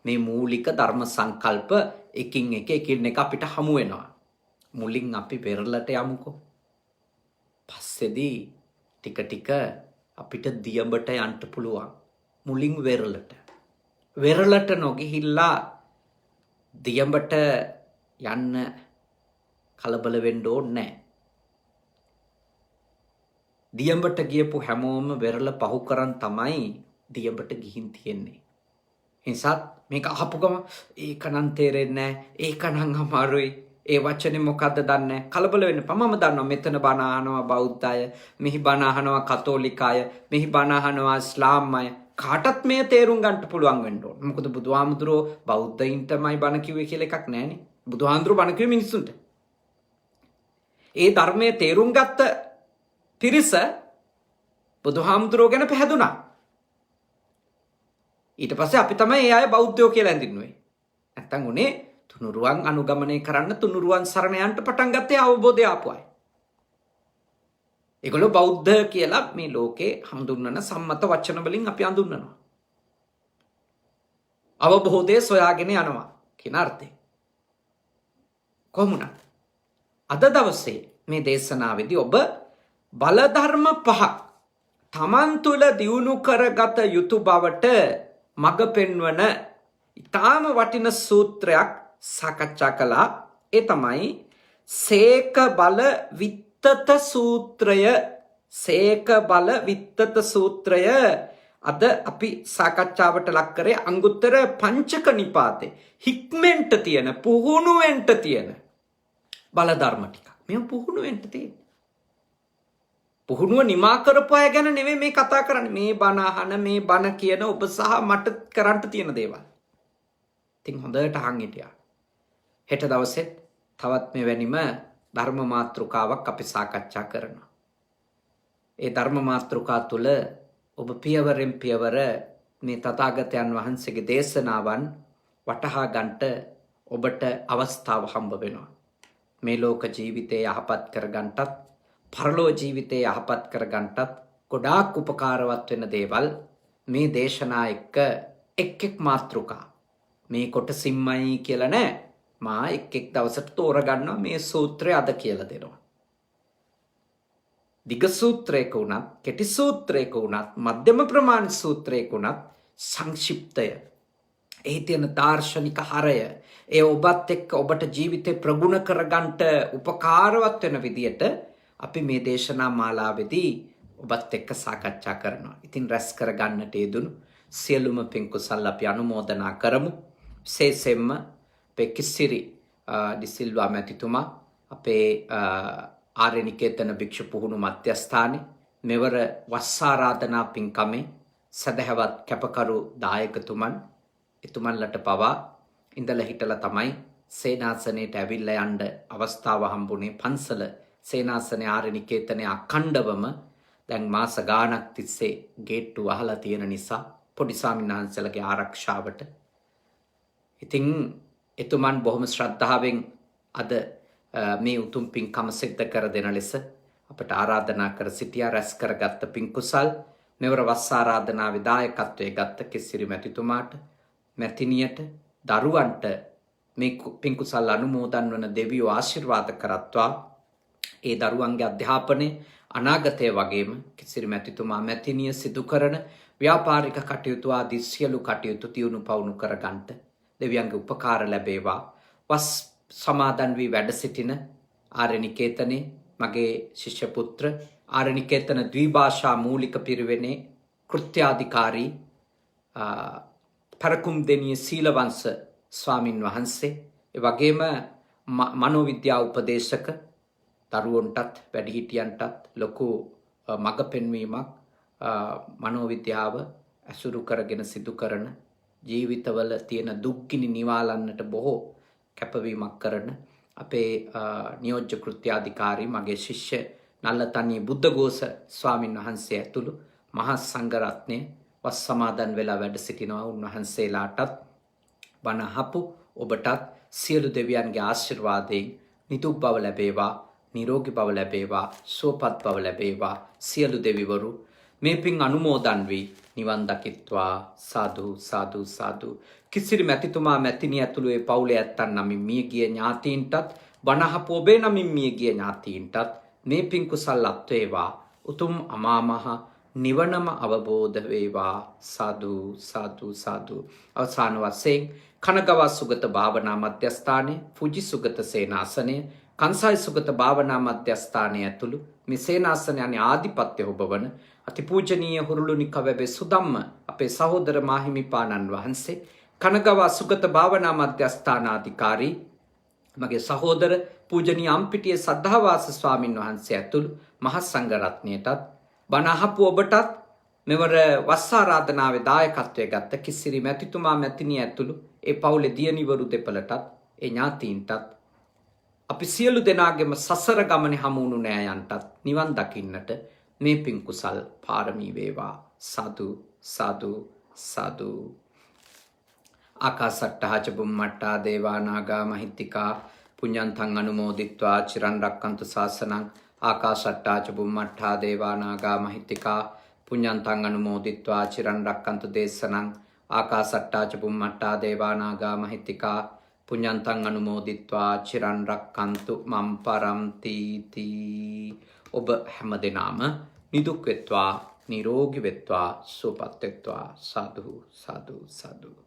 මේ මූලික ධර්ම සංකල්ප එකින් එක අපිට හමු වෙනවා. මුලින් අපි වෙරළට යමුකෝ. පස්සේදී ටික ටික අපිට දියඹට යන්න පුළුවන්. මුලින් වෙරළට නොගිහිල්ලා දියඹට යන්න කලබල වෙන්න ඕනේ නැහැ. දියඹට ගියපු හැමෝම වෙරළ පහු කරන් තමයි දියඹට ගිහින් තියෙන්නේ. එනිසා මේක අහපු ගම ඒක නම් තේරෙන්නේ නැහැ. ඒක නම් අමාරුයි. ඒ වචනේ මොකද්ද දන්නේ කලබල වෙන්න එපා. මම දන්නවා මෙතන බණ අහනවා බෞද්ධ අය, මෙහි බණ අහනවා කතෝලික අය, මෙහි බණ අහනවා ඉස්ලාම් අය. කාටත් මේ තේරුම් ගන්න පුළුවන් වෙන්න ඕන. මොකද බුදුහාමුදුරෝ බෞද්ධයින්ටමයි බණ කිව්වේ කියලා එකක් නැහැනේ. බුදුහාමුදුරෝ බණ කිව්වේ මිනිස්සුන්ට. ඒ ධර්මයේ තේරුම් ගත්ත පිරිස බුදුහාමුදුරෝ ගැන පැහැදුනා. ඊට පස්සේ අපි තමයි ඒ අය බෞද්ධයෝ කියලා හඳුන්වන්නේ. නැත්තම් උනේ තුනුරුවන් අනුගමනය කරන්න, තුනුරුවන් සරණ යන්න පටන් ගත්තේ අවබෝධය ආපු අය. ඒගොල්ලෝ බෞද්ධ කියලා මේ ලෝකේ හඳුන්වන සම්මත වචන වලින් අපි හඳුන්වනවා. අවබෝධය සොයාගෙන යනවා කියන අර්ථය. කොහොමුණත් අද දවසේ මේ දේශනාවේදී ඔබ බල ධර්ම පහ තමන් තුළ දියුණු කරගත යුතු බවට මඟ පෙන්වන ඊටාම වටින සූත්‍රයක් සාකච්ඡා කළා. ඒ තමයි සේක බල විත්තත සූත්‍රය. සේක බල විත්තත සූත්‍රය අද අපි සාකච්ඡාවට ලක් කරේ අංගුත්තර පංචක නිපාතේ හික්මෙන්ට තියෙන, පුහුණුවෙන්ට තියෙන බල ධර්ම ටික. මේ පුහුණුවෙන්ට තියෙන. පුහුණුව නිමා කරපු අය ගැන නෙවෙයි මේ කතා කරන්නේ. මේ බණ අහන, මේ බණ කියන ඔබ සහ මට කරන්න තියෙන දේවල්. ඉතින් හොඳට අහන් හිටියා. හෙට දවසෙත් තවත් මෙවැනිම ධර්ම මාතෘකාවක් අපි සාකච්ඡා කරනවා. ඒ ධර්ම මාතෘකා තුළ ඔබ පියවරෙන් පියවර මේ තථාගතයන් වහන්සේගේ දේශනාවන් වටහා ගන්නට ඔබට අවස්ථාව හම්බ වෙනවා. මේ ලෝක ජීවිතය යහපත් කර ගන්නටත්, පරලෝ ජීවිතය යහපත් කර ගන්නටත් ගොඩාක් උපකාරවත් වෙන දේවල් මේ දේශනා එක් මාතෘකා මේ කොටසින්මයි කියලා නෑ. මා එක් දවසට තෝරගන්නවා මේ සූත්‍රය අද කියලා දෙනවා. දිග සූත්‍රයක වුණත්, කෙටි සූත්‍රයක වුණත්, මධ්‍යම ප්‍රමාණ සූත්‍රයක වුණත් සංක්ෂිප්තය, එහි තියෙන දාර්ශනික හරය, ඒ ඔබත් එක්ක ඔබට ජීවිතේ ප්‍රගුණ කරගන්නට උපකාරවත් වෙන විදියට අපි මේ දේශනා මාලාවේදී ඔබත් එක්ක සාකච්ඡා කරනවා. ඉතින් රැස් කරගන්නට යෙදුණු සියලුම පින් කුසල් අපි අනුමෝදනා කරමු. විශේෂයෙන්ම අපේ කිසිරි ඩිසිල්වා මැතිතුමා අපේ ආර්යනිකේතන භික්ෂු පුහුණු මධ්‍යස්ථානයේ මෙවර වස් ආරාධනා පින්කමේ සදහවත් කැපකරු දායකතුමන් එතුමන්ලට පවා ඉඳලා හිටලා තමයි සේනාසනයට ඇවිල්ලා යන්න අවස්ථාව හම්බුනේ. පන්සල සේනාසනේ ආර්යනිකේතනයේ අඛණ්ඩවම දැන් මාස ගාණක් තිස්සේ ගේට්ටු වහලා තියෙන නිසා පොඩි ස්වාමීන් වහන්සේලාගේ ආරක්ෂාවට. ඉතින් එතුමන් බොහොම ශ්‍රද්ධාවෙන් අද මේ උතුම් පින්කම සිද්ධ කර දෙන ලෙස අපට ආරාධනා කර සිටියා. රැස් කරගත්ත පින් කුසල් මෙවර වස් ආරාධනාවේ දායකත්වයේ ගත්ත කිසිරි මැතිතුමාට, මැතිනියට, දරුවන්ට මේ පින් කුසල් අනුමෝදන් වන දෙවියෝ ආශිර්වාද කරත්වා. ඒ දරුවන්ගේ අධ්‍යාපනයේ අනාගතය වගේම කිසිරි මැතිතුමා මැතිනිය සිදු කරන ව්‍යාපාරික කටයුතු ආදී සියලු කටයුතු තියුණු පවුණු කරගන්නට දෙවියන්ගේ උපකාර ලැබේවා. වස් සමාදන් වී වැඩ සිටින ආර්යනිකේතනේ මගේ ශිෂ්‍ය පුත්‍ර ආර්යනිකේතන ද්විභාෂා මූලික පිරිවෙනේ කෘත්‍යාධිකාරී පරකුම්දෙනිය සීලවංශ ස්වාමින් වහන්සේ, ඒ වගේම මනෝවිද්‍යා උපදේශක දරුවන්ටත් වැඩිහිටියන්ටත් ලොකු මඟ පෙන්වීමක් මනෝවිද්‍යාව ඇසුරු කරගෙන සිදු කරන ජීවිතවල තියෙන දුක්ගිනි නිවාලන්නට බොහෝ කැපවීමක් කරන අපේ නියෝජ්‍ය කෘත්‍යාධිකාරී මගේ ශිෂ්‍ය නල්ලතනී බුද්ධඝෝෂ ස්වාමින් වහන්සේ ඇතුළු මහා සංඝරත්නය වස් සමාදන් වෙලා වැඩ සිටිනවා. උන්වහන්සේලාටත් බණ අහපු ඔබටත් සියලු දෙවියන්ගේ ආශිර්වාදයෙන් නිදුක් බව ලැබේවා, නිරෝගී බව ලැබේවා, සුවපත් බව ලැබේවා. සියලු දෙවිවරු මේ පින් අනුමෝදන් වී නිවන් දකිත්වා. සාදු සාදු සාදු. කිසිරි මැතිතුමා මැතිනිය ඇතුළු ඒ පවුලේ ඇත්තන් නමින් මියගිය ඥාතීන්ටත්, බණ අහපු ඔබේ නමින් මියගිය ඥාතීන්ටත් මේ පින් කුසල් අත්වේවා. උතුම් අමා මහ නිවනම අවබෝධ වේවා. සාදු සාදු සාදු. අවසාන වශයෙන් කනගව සුගත භාවනා මධ්‍යස්ථානයේ ෆුජි සුගත සේනාසනය, කංසයි සුගත භාවනා මධ්‍යස්ථානයේ ඇතුළු මේ සේනාසනයන්ගේ ආධිපත්‍ය ඔබවන අතිපූජනීය හුරුළුනික වැවේ සුදම්ම අපේ සහෝදර මාහිමිපාණන් වහන්සේ, කනගව සුගත භාවනා මධ්‍යස්ථානාධිකාරී මගේ සහෝදර පූජනීය අම්පිටිය සද්ධාවාස ස්වාමින් වහන්සේ ඇතුළු මහා සංඝරත්නයටත්, බණ අහපු ඔබටත්, මෙවර වස් ආරාධනාවේ දායකත්වයේ ගත්ත කිසිරි මැතිතුමා මැතිනිය ඇතුළු ඒ පවුලේ දියණිවරු දෙපළටත්, ඒ ඥාතීන්ටත්, අපි සියලු දෙනාගේම සසර ගමනේ හමු වුණු නෑයන්ටත් නිවන් දකින්නට මේ පින් කුසල් පාරමී වේවා. සාදු සාදු සාදු. ආකාසට්ටා ච බුම්මට්ටා දේවා නාග මහිත්‍තිකා පුඤ්ඤන්තං අනුමෝදිත්වා චිරන් රක්칸තු ශාසනං. ආකාසට්ටා ච බුම්මට්ටා දේවා නාග මහිත්‍තිකා පුඤ්ඤන්තං අනුමෝදිත්වා චිරන් රක්칸තු දේශනං. ආකාසට්ටා ච බුම්මට්ටා දේවා නාග මහිත්‍තිකා පුඤ්ඤන්තං අනුමෝදිත්වා චිරන් රක්칸තු මම් පරන්ති තී. ඔබ හැමදෙනාම නිදුක් වෙත්වා, නිරෝගී වෙත්වා, සුවපත් වෙත්වා. සාදු සාදු සාදු.